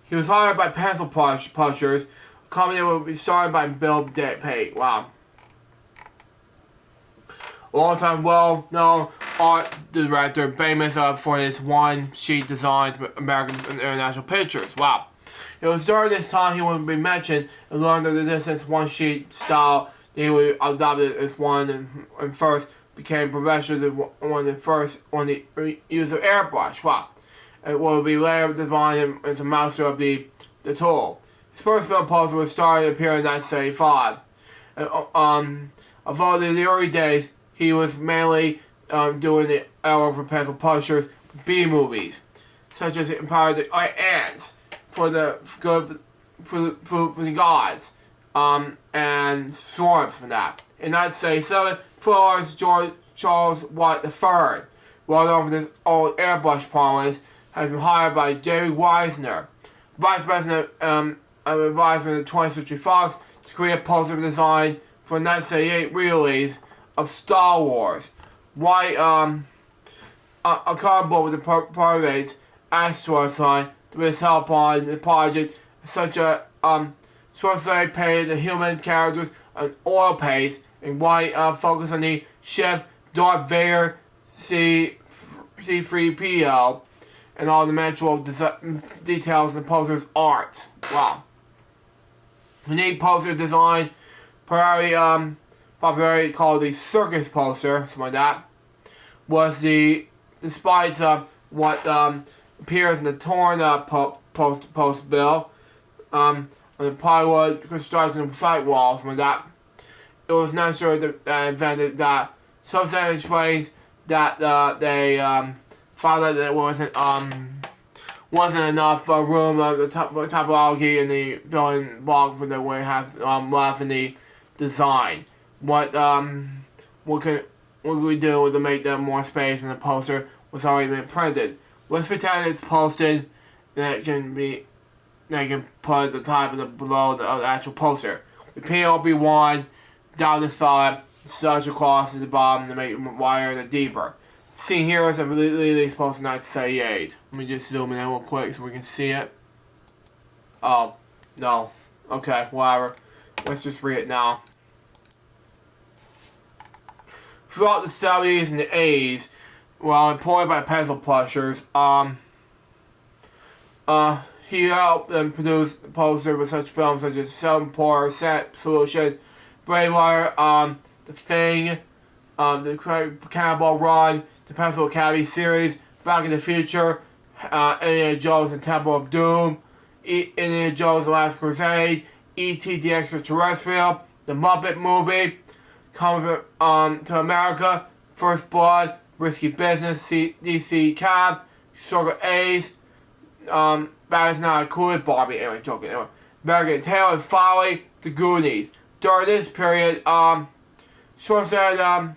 He was hired by pencil publishers. A company that would be started by Bill Pate. Wow. Long-time well-known art director, famous for his one-sheet designs for American and International Pictures. Wow. It was during this time he would be mentioned and learned of the distance one-sheet style. He would adopt it as one and first became professional when the use of airbrush. Wow. And would be later designed as a master of the tool. His first film poster was started to appear in 1975. Although in the early days, he was mainly doing the artwork for pencil pushers, B movies, such as Empire the Ants, for the gods, and Storms for that. In 1977, Florida's George Charles White III, well known for his old airbrush promise, has been hired by Jerry Weisner, Vice President of Advisor of the 20th Century Fox, to create poster design for the 1978 release of Star Wars. White, a cardboard with the privates asked Schwarzenegger to be his help on the project, such as Schwarzenegger painted the human characters on oil paints, and White focused on the ship Darth Vader C-3PO and all the dimensional details in the poster's art. Wow. Unique poster design, popularity called the circus poster, something like that, was despite what appears in the torn post bill, on the plywood construction site wall, something like that. It was necessary to invent that. So that explains that they found that there wasn't enough room the topology in the building block for the way have left in the design. What can we do to make them more space in the poster was already been printed. Let's pretend it's posted, and they can put the top of the below the actual poster. We paint Obi-Wan down the side, such across to the bottom to make it wider and deeper. Seen here is a release poster 1978. Let me just zoom in real quick so we can see it. Oh, no. Okay, whatever. Let's just read it now. Throughout the 70s and the 80s, while employed by pencil pushers, he helped them produce posters for such films such as Seven Poor Set Solution, Brainwire, The Thing, the Cannonball Run, the Pencil Academy series, Back in the Future, Indiana Jones and Temple of Doom, Indiana Jones and the Last Crusade, E.T. the Extraterrestrial, The Muppet Movie, Coming to America, First Blood, Risky Business, DC Cab, Sugar Ace, That Is Not Included, Barbie, anyway, joking, anyway. American Tail and Folly, The Goonies. During this period, Schwarzenegger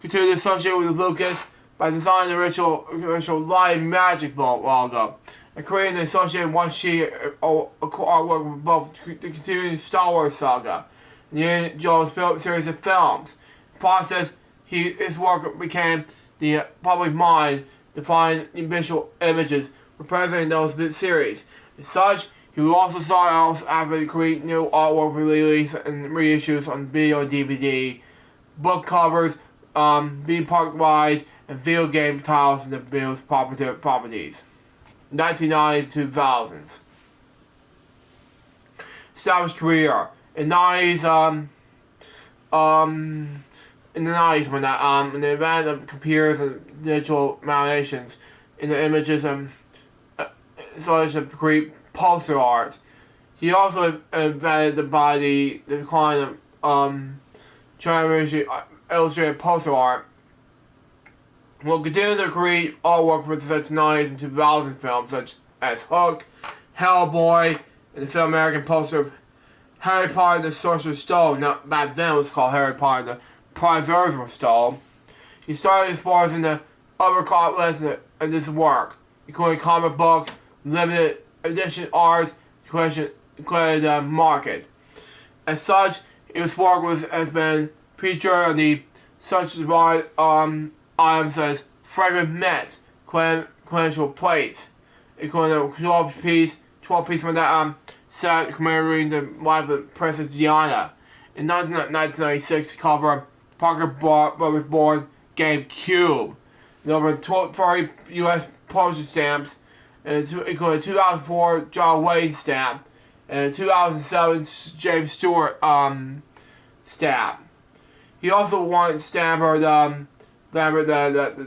continued to associate with Lucas by designing the original Light Magic logo and creating the associated one-sheet artwork with both the continuing Star Wars saga and the Indiana Jones series of films. In the process, his work became the public mind to find the visual images representing those series. As such, he would also start out after to create new artwork for release and reissues on video and DVD, book covers, theme park rides, and video game titles in the Bill's properties. 1990s to 2000s. Established career. In the 90s when that in the advance of computers and digital animations in the images and installation of create poster art. He also invented the decline of traditional illustrated poster art. Will continue to create artwork for such 90s and 2000s films such as Hook, Hellboy, and the film American poster of Harry Potter and the Sorcerer's Stone. Now, back then it was called Harry Potter and the Sorcerer's Stone. He started exploring in the other outlets in this work, including comic books, limited edition art, created market. As such, his work has been featured on the such as items as fragrant mint, quintessential plates, including a 12-piece from that set commemorating the life of Princess Diana. In 1996, cover Parker Brothers board game Cube, and over 40 U.S. postage stamps, and including a 2004 John Wayne stamp, and a 2007 James Stewart stamp. He also wanted Stanford the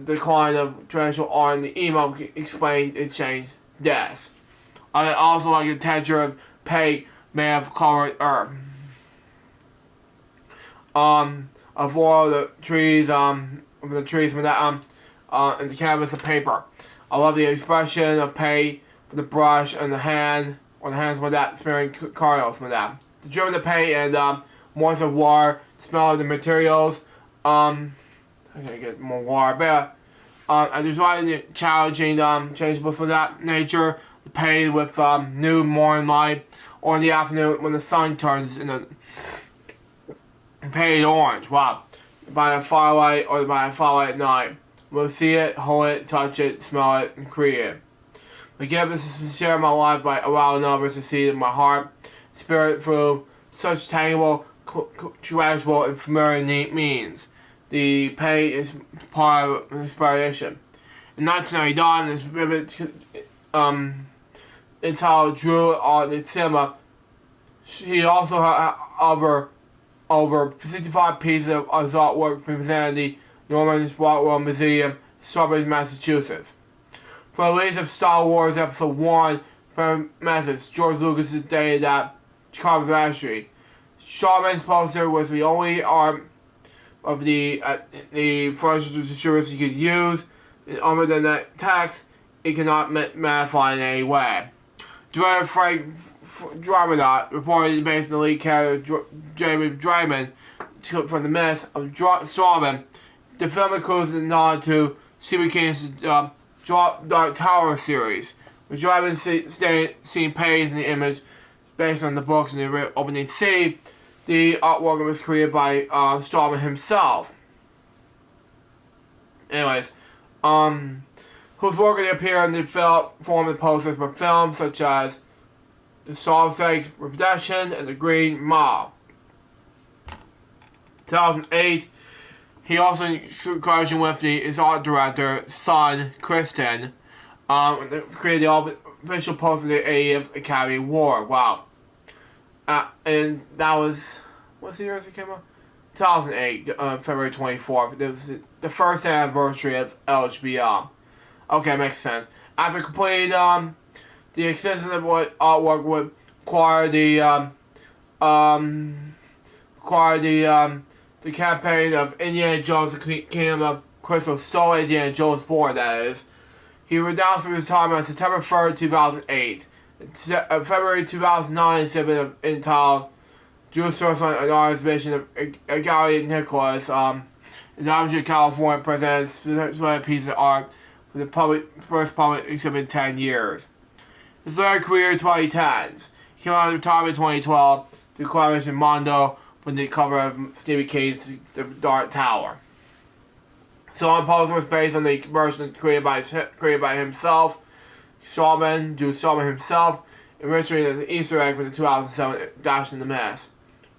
decline of traditional art and the emo explained it changed deaths. I also like the texture of paint may have colored earth. of all the trees, with that, and the canvas of paper. I love the expression of paint with the brush and the hands with that, smearing carlos with that. The trim of the paint and, moist of water, smell of the materials, I gotta get more water, but, I just wanted challenging, changeables with that nature, the paint with, new morning light, or in the afternoon when the sun turns in the painted orange. Wow. By the firelight or by the firelight at night. We'll see it, hold it, touch it, smell it, and create it. The gift is to share my life by allowing others to see it in my heart, spirit through such tangible, treasurable, and familiar means. The paint is part of inspiration. In 1999, this vivid, entitled Drew on the Cinema, he also had over 65 pieces of his artwork presented in the Norman Rockwell Museum, Strawberry, Massachusetts. For the release of Star Wars Episode 1, from message, George Lucas stated that controversy. Shaman's poster was the only art of the first distributors he could use. Other than that text, it cannot modify in any way. Director Frank Dramadot reported based on the lead character Jamie Drayman from the myth of Strawman. The film includes a nod to Stephen King's Dark Tower series, with Drayman seen page in the image based on the books in the opening scene. The artwork was created by Strawman himself. Anyways, whose work can appear in the form of posters for films such as The Shawshank Redemption and The Green Mile. 2008, he also collaborated with his art director, son, Kristen, created the official poster of the 80th Academy Award. Wow. And that was, what's the year it came out? 2008, February 24th. It was the first anniversary of LHBR. Okay, makes sense. After completing the extensive artwork would require the campaign of Indiana Jones, the Kingdom of Crystal Skull, Indiana Jones 4, that is. He renounced his retirement on September 3rd, 2008. February 2009, exhibit entitled Jewish Source on an Artist's Mission of Gary Nicholas, in Alameda, California, presents a piece of art for the first public exhibit in 10 years. His later career in 2010s. He came out of retirement in 2012 to collaboration Mondo with the cover of Stephen King's The Dark Tower. So on poster was based on the version created by himself, Drew Strawman himself, originally as an Easter egg for the 2007 Dash in the Mess.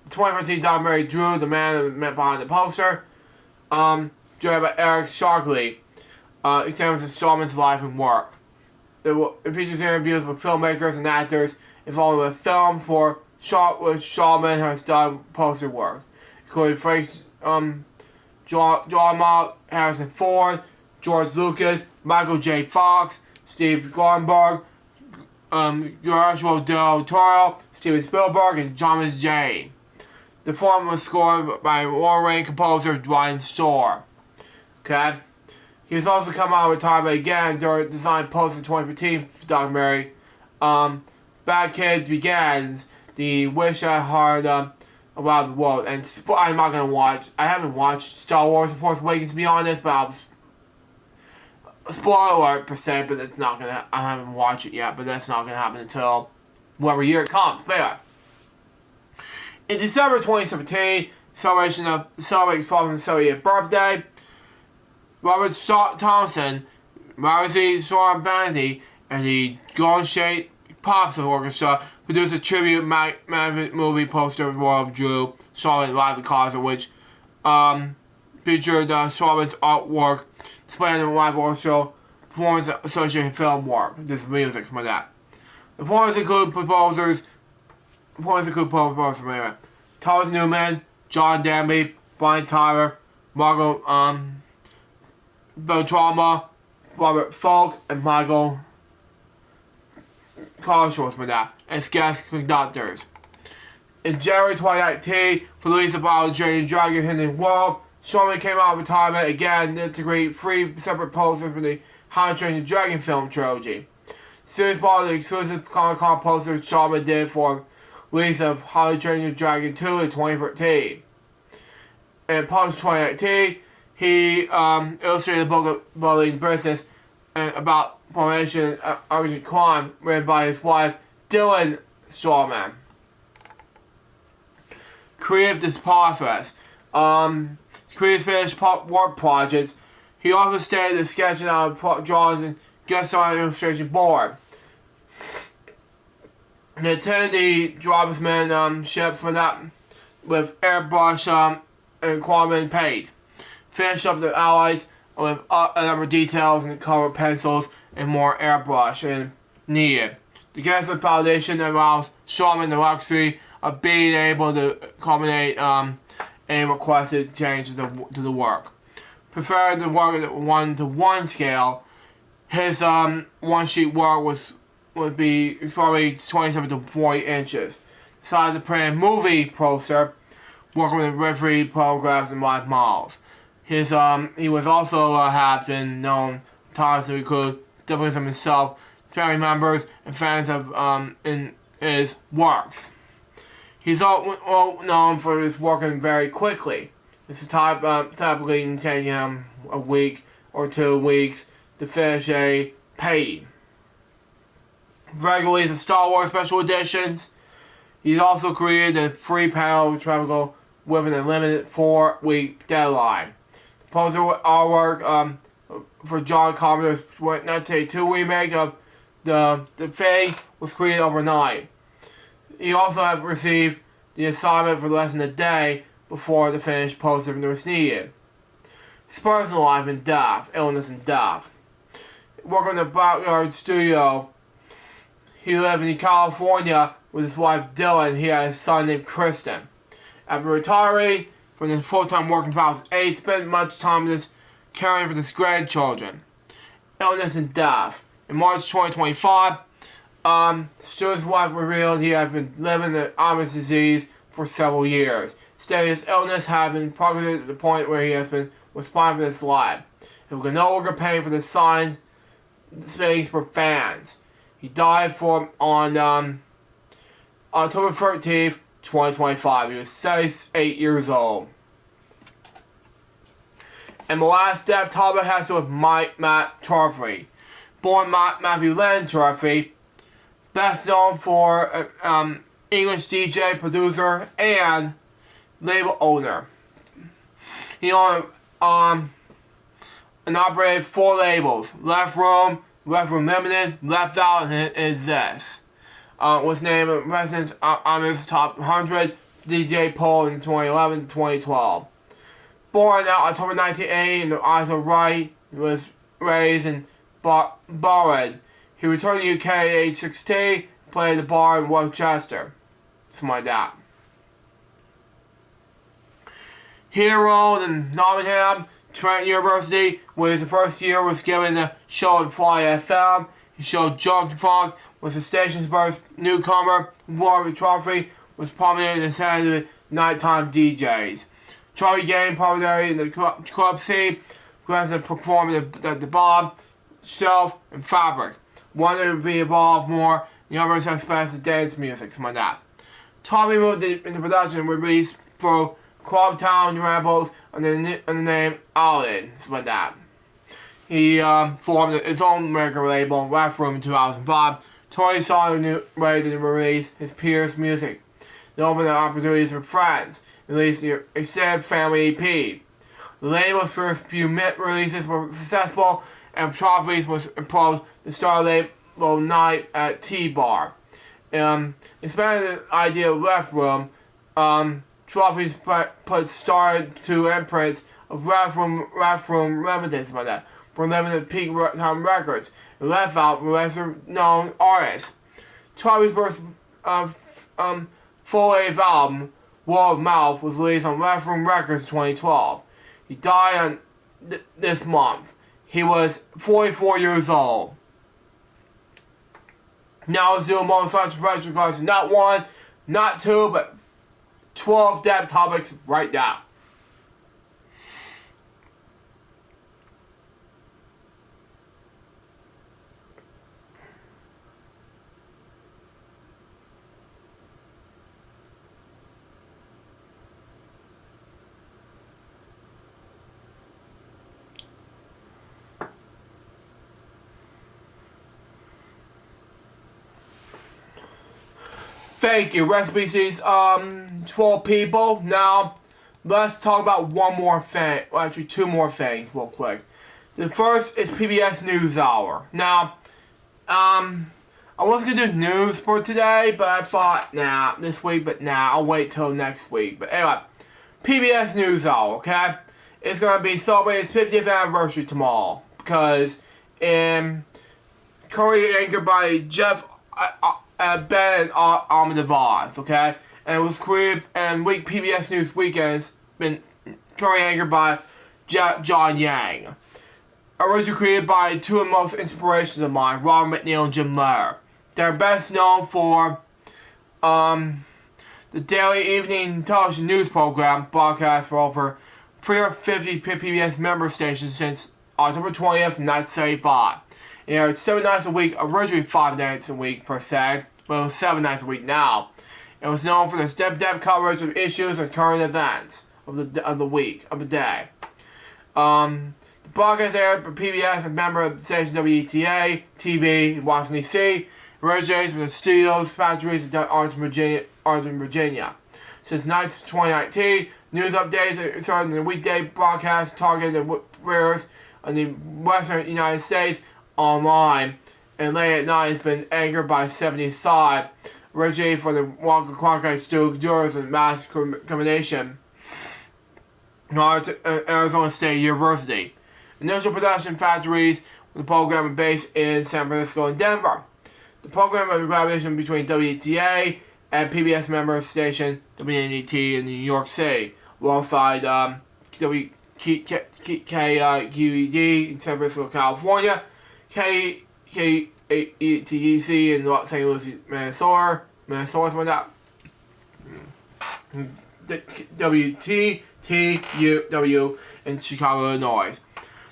The 2014 documentary Drew, the man behind the poster, directed by Eric Sharkley, examines Strawman's life and work. It features interviews with filmmakers and actors involved with films which Strawman has done poster work, including Frank Jarma, Harrison Ford, George Lucas, Michael J. Fox, Steve Guttenberg, Guillermo del Toro, Steven Spielberg, and Thomas J. The film was scored by award-winning composer Dwayne Shore. Okay? He has also come out of retirement again during design poster 2015 documentary, Bad Kid Begins, the wish I heard about the world. And I'm not gonna watch. I haven't watched Star Wars: The Force Awakens, to be honest, but spoiler alert per se. But it's not gonna. I haven't watched it yet, but that's not gonna happen until whatever year it comes. But yeah. In December 2017, celebrating his 70th birthday, Robert Thompson, Marcy Soren Bandy, and the Golden Shade Pops Orchestra produced a tribute management movie poster of Royal Drew Strawman live in concert, which featured Strawman's artwork displayed in the live orchestra performance associated film work. This is music from that. The performers include Thomas Newman, John Danby, Brian Tyler, Margot Beltrama, Robert Falk, and Michael Carshorts for that, as guest conductors. In January 2019, released about the Journey Dragon in the world, Shawman came out of retirement again to create 3 separate posters for the How to Train Your Dragon film trilogy. Series part of the exclusive Comic-Con poster Shawman did for release of How to Train Your Dragon 2 in 2013. In post 2019, he illustrated a book about the business and about formation of Argent crime written by his wife, Dylan Shawman. Creative this process. Creative finished work projects. He also stated the sketching out of drawings and guest on the illustration board. He attended the Dropsman ships with airbrush and Quaman paint. Finished up the allies with a number of details and color pencils and more airbrush and needed. The Gensler Foundation allows Shawman the luxury of being able to accommodate any requested changes to the work. Preferring the work at 1:1 scale, his one-sheet work would be probably 27 to 40 inches. Decided to print a movie poster, working with referee photographs and live models. He was also have been known times to include doublings of himself, family members, and fans of in his works. He's all known for his working very quickly. This is typically taking him a week or 2 weeks to finish a painting. Regularly the Star Wars special editions. He's also created a free panel travel within a limited 4-week deadline. The poster artwork for John Carpenter's 1982 remake of the Thing was created overnight. He also had received the assignment for less than a day before the finished poster was needed. His personal life and death, illness and death. Working in the backyard studio, he lived in California with his wife Dylan. He had a son named Kristen. After retiring from his full-time working past 8, spent much time caring for his grandchildren. Illness and death. In March 2025, Stewart's wife revealed he had been living with Alzheimer's disease for several years. Stating his illness had been progressing to the point where he was fine with his life. He was no longer paying for the signs space for fans. He died on October 13th, 2025. He was 78 years old. And the last death topic has to do with Matt Torfrey. Born Matthew Len Torfrey, best known for English DJ, producer, and label owner. He owned and operated 4 labels: Left Room Limited, Left Out, and This. Was named Residence on his top 100 DJ poll in 2011 to 2012. Born on October 1980 in the Isle of Wight, he was raised in Barred. He returned to the UK at age 16, played the bar in Worcester. Something like that. He enrolled in Nottingham Trent University, where his first year was given a show in Fly FM. His show Junk Funk was the station's first newcomer. Warwick Trophy was prominent in the center of nighttime DJs. Trophy gained popularity in the club scene, resident performing at the Bob, Shelf, and Fabric. One to be involved more, the others expressed dance music, something like that. Tommy moved into production and released for Clubtown Rebels under the name Allen, something like that. He formed his own record label, Left Room, in 2005. Tony saw a new way to release his peers' music. They opened up opportunities for friends, released the Extended Family EP. The label's first few releases were successful, and Trophies was approached to start a label night at T-Bar. Expanding the idea of Left Room, Trophies put started to imprints of Left Room Limited, like that, for limited peak time records, and Left Out for lesser known artists. Trophies' first full-length album, World Mouth, was released on Left Room Records in 2012. He died on this month. He was 44 years old. Now let's do a most such pressure question. Not 1, not 2, but 12 dab topics right now. Thank you. Rest in peace, 12 people. Now, let's talk about one more thing. Well, actually, two more things real quick. The first is PBS NewsHour. Now, I was going to do news for today, but I thought, nah, this week, but nah, I'll wait till next week. But anyway, PBS NewsHour, okay? It's going to be celebrating its 50th anniversary tomorrow. Because, currently anchored by Jeff Ben Almodovar, okay? And it was created, and PBS News Weekends been currently anchored by John Yang. Originally created by two of the most inspirations of mine, Robert McNeil and Jim Lehrer. They're best known for the daily evening television news program broadcast for over 350 PBS member stations since October 20th, 1975. It aired 7 nights a week, originally 5 nights a week per se, but it was 7 nights a week now. It was known for its depth coverage of issues and current events of the week, of the day. The broadcast aired for PBS and member of the station WETA TV in Washington, D.C. Originates from the studios, factories in Arlington, Virginia. Since 2019, news updates started in the weekday broadcast targeted the viewers in the western United States online, and late at night has been anchored by 70s side, originating from the Walker Cronkite Studios and Mass Combination in Arizona State University. Initial production factories for the program are based in San Francisco and Denver. The program is a collaboration between WTA and PBS member station WNET in New York City, alongside KQED in San Francisco, California, KTEC in Los Angeles, Minnesota, something like that. WTTUW in Chicago, Illinois.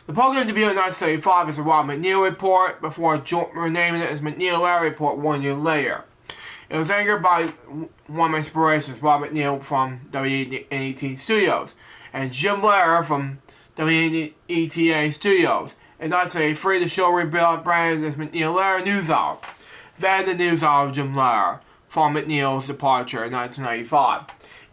The program debuted in 1975 as the Rob McNeil Report before renaming it as McNeil-Lehrer Report 1 year later. It was anchored by one of my inspirations, Rob McNeil from WNET Studios, and Jim Lehrer from WNETA Studios. In 1983, the show rebranded as McNeil-Lehrer NewsHour. Then the NewsHour of Jim Lehrer, from McNeil's departure in 1995.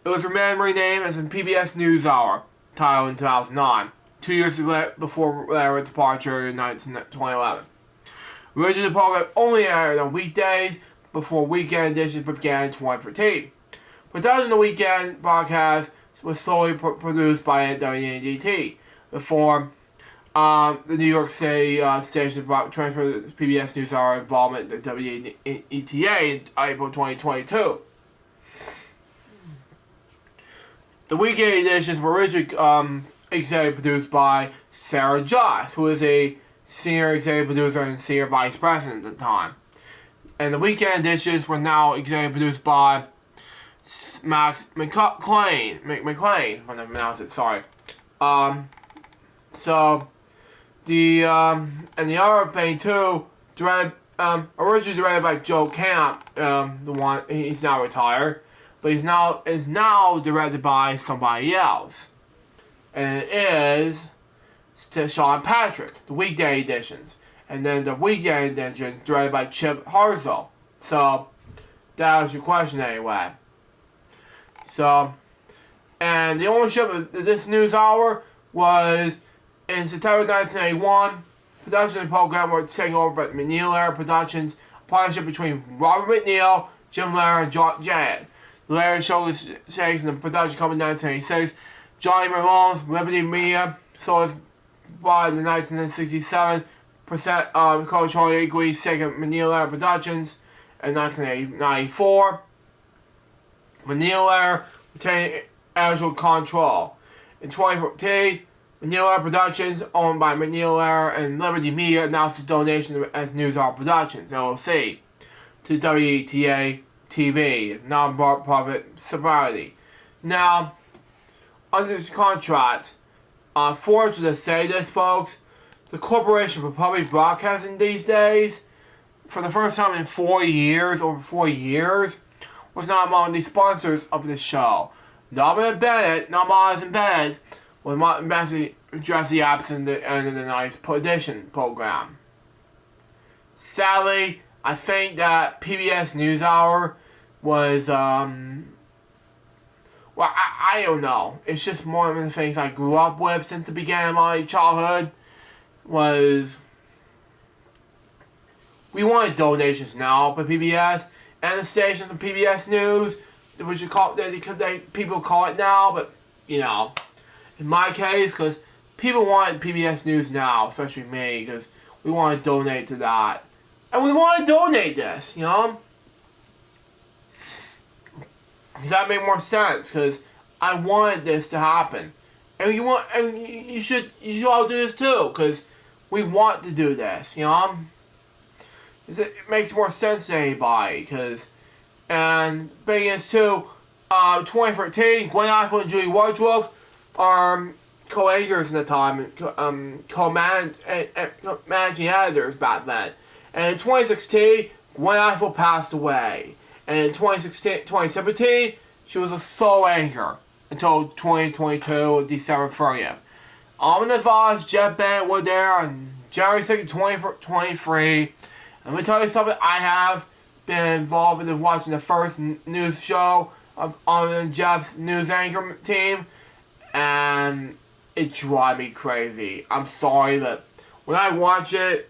It was renamed as the PBS NewsHour, titled in 2009, 2 years before Lehrer's departure in 2011. Originally, the program only aired on weekdays before weekend editions began in 2013. Production of the weekend broadcast was solely produced by WNET before the New York City station transferred the PBS NewsHour involvement to WETA in April 2022. The weekend editions were originally executive produced by Sarah Joss, who is a senior executive producer and senior vice president at the time. And the weekend editions were now executive produced by Max McLean, if I pronounce it, sorry. So, and the other thing too, originally directed by Joe Camp, the one, he's now retired, but is now directed by somebody else. And it is Sean Patrick, the weekday editions. And then the weekend edition directed by Chip Harzel. So, that was your question anyway. So, and the ownership of this news hour was in September 1981. Production of the program was taken over by McNeil-Lehrer Productions, a partnership between Robert McNeil, Jim Lehrer, and John Janet. The Lehrer showed the stakes in the production company in 1986. Johnny Ramone's Liberty Media sold by the 1967% controlling equity stake of McNeil-Lehrer Productions in 1994. McNeil-Lehrer retained actual control. In 2014, McNeil-Lehrer Productions, owned by McNeil-Lehrer and Liberty Media, announced its donation as NewsHour Productions, LLC, to WETA TV, a non-profit society. Now, under this contract, unfortunately to say this, folks, the Corporation for Public Broadcasting these days, for the first time in 4 years, over 4 years, was not among the sponsors of the show. Not Bennett, not Miles and Bennett, was not message address the absence at the end of the night's edition program. Sadly, I think that PBS NewsHour was, well, I don't know. It's just more of the things I grew up with since the beginning of my childhood. Was we wanted donations now for PBS and the station for PBS News, which people call it now, but you know, in my case, because people want PBS News now, especially me, because we want to donate to that, and we want to donate this, you know. Because that made more sense, because I wanted this to happen. And you should all do this too, because we want to do this, you know. It makes more sense to anybody, because, and thing is too, 2013, Gwen Ifill and Julie Woodruff are co-anchors at the time, co-managing editors back then. And in 2016, Gwen Ifill passed away. And in 2017, she was a sole anchor until 2022, December 30th. Almond and Voss, Jeff Bennett were there on January 2nd, 2023. And let me tell you something, I have been involved in watching the first news show of Almond and Jeff's news anchor team, and it drives me crazy. I'm sorry, but when I watch it,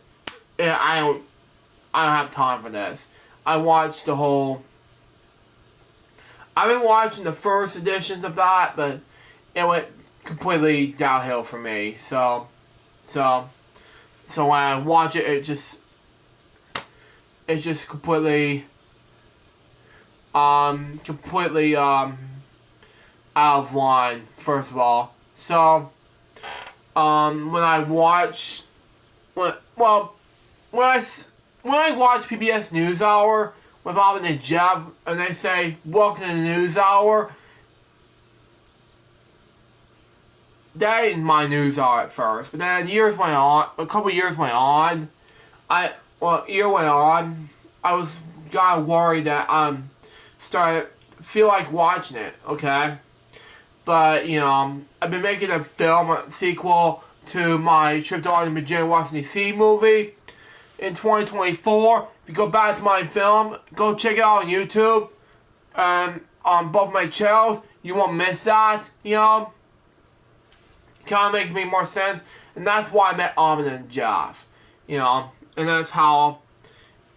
I don't have time for this. I've been watching the first editions of that, but it went completely downhill for me. So when I watch it, it's just completely out of line, first of all. So when I watch PBS NewsHour with Alvin and Jeff, and they say, "Welcome to the NewsHour," that ain't my NewsHour at first. But then a couple years went on, I was kind of worried that started to feel like watching it, okay? But, you know, I've been making a sequel to my trip to Arlington, Virginia, Washington, D.C. movie in 2024. If you go back to my film, go check it out on YouTube, on both my channels. You won't miss that, you know? It kind of makes me more sense, and that's why I met Alvin and Jeff, you know? And that's how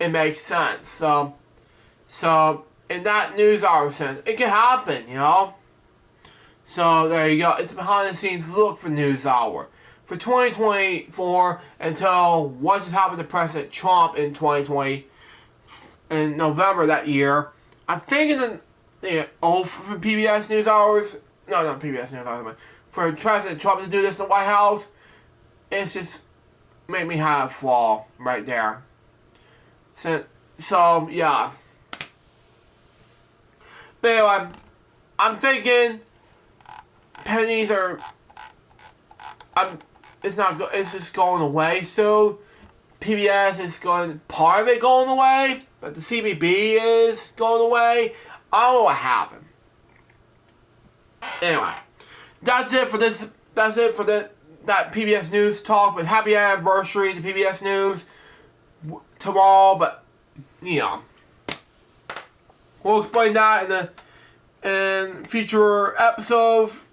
it makes sense. So in that NewsHour sense, it can happen, you know? So there you go. It's a behind the scenes look for NewsHour for 2024 until what just happened to President Trump in 2020 in November that year. I'm thinking for PBS NewsHours. No, not PBS NewsHours. For President Trump to do this in the White House, it's just made me have a flaw right there. So yeah. But anyway, I'm thinking pennies are. It's just going away soon. PBS is part of it going away, but the CBB is going away. I don't know what happened. Anyway, that's it for this. That's it for that PBS News talk. But happy anniversary to PBS News tomorrow. But you know, we'll explain that in future episodes.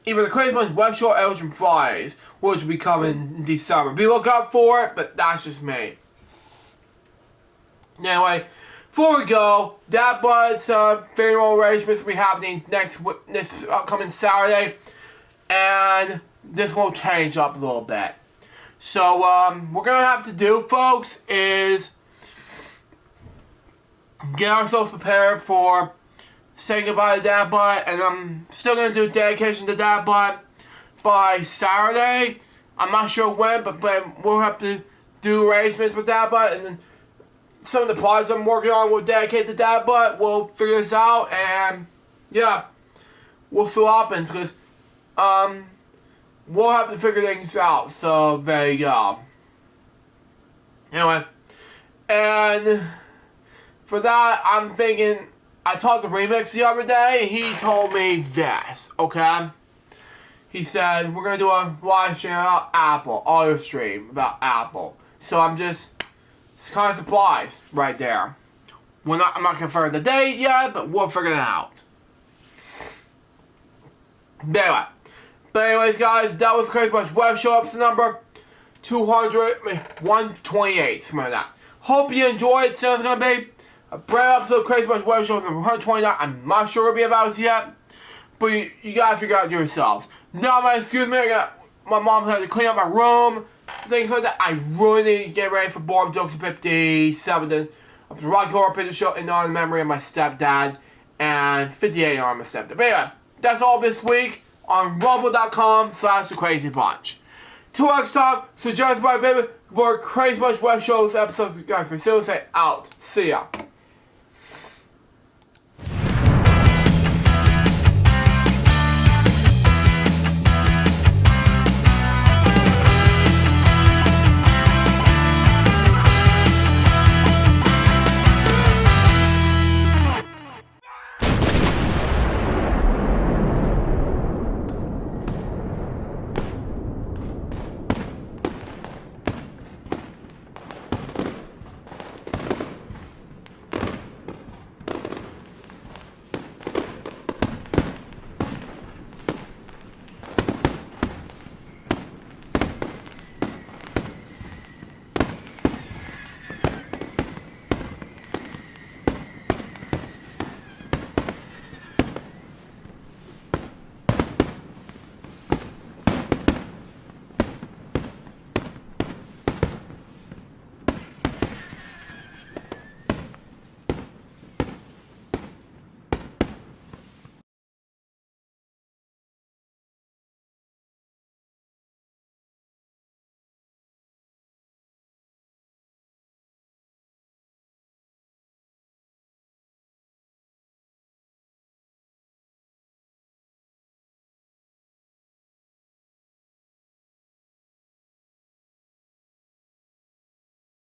Either the Crazy Bunch's WebShow or Elgin Fridays, which will be coming in December. Be look up for it, but that's just me. Anyway, before we go, Dad Bud's funeral arrangements will be happening this upcoming Saturday, and this will change up a little bit. So, what we're gonna have to do, folks, is get ourselves prepared for saying goodbye to Dad Bud, and I'm still going to do dedication to Dad Bud by Saturday. I'm not sure when, but we'll have to do arrangements with Dad Bud, and then some of the projects I'm working on will dedicate to Dad Bud. We'll figure this out, and yeah, we'll see what happens, because, we'll have to figure things out, so there you go. Anyway, and for that, I'm thinking, I talked to Remix the other day, and he told me this, okay? He said, we're going to do a live stream about Apple, audio stream about Apple. So I'm just kind of surprised right there. I'm not confirming the date yet, but we'll figure it out. But anyways, guys, that was Crazy Bunch Web Show episode number 128, something like that. Hope you enjoyed. So it's going to be a brand episode of Crazy Bunch Web Show number 129. I'm not sure it'll be about it yet, but you got to figure out yourselves. Now, excuse me, my mom had to clean up my room, things like that. I really need to get ready for Born Jokes 57 of the Rocky Horror Picture Show in honor memory of my stepdad, and 58 in honor of my stepdad. But anyway, that's all this week on rumble.com/TheCrazyBunch. Till next time, suggest by baby, more Crazy Bunch Web Shows episodes. You guys, for still say out. See ya.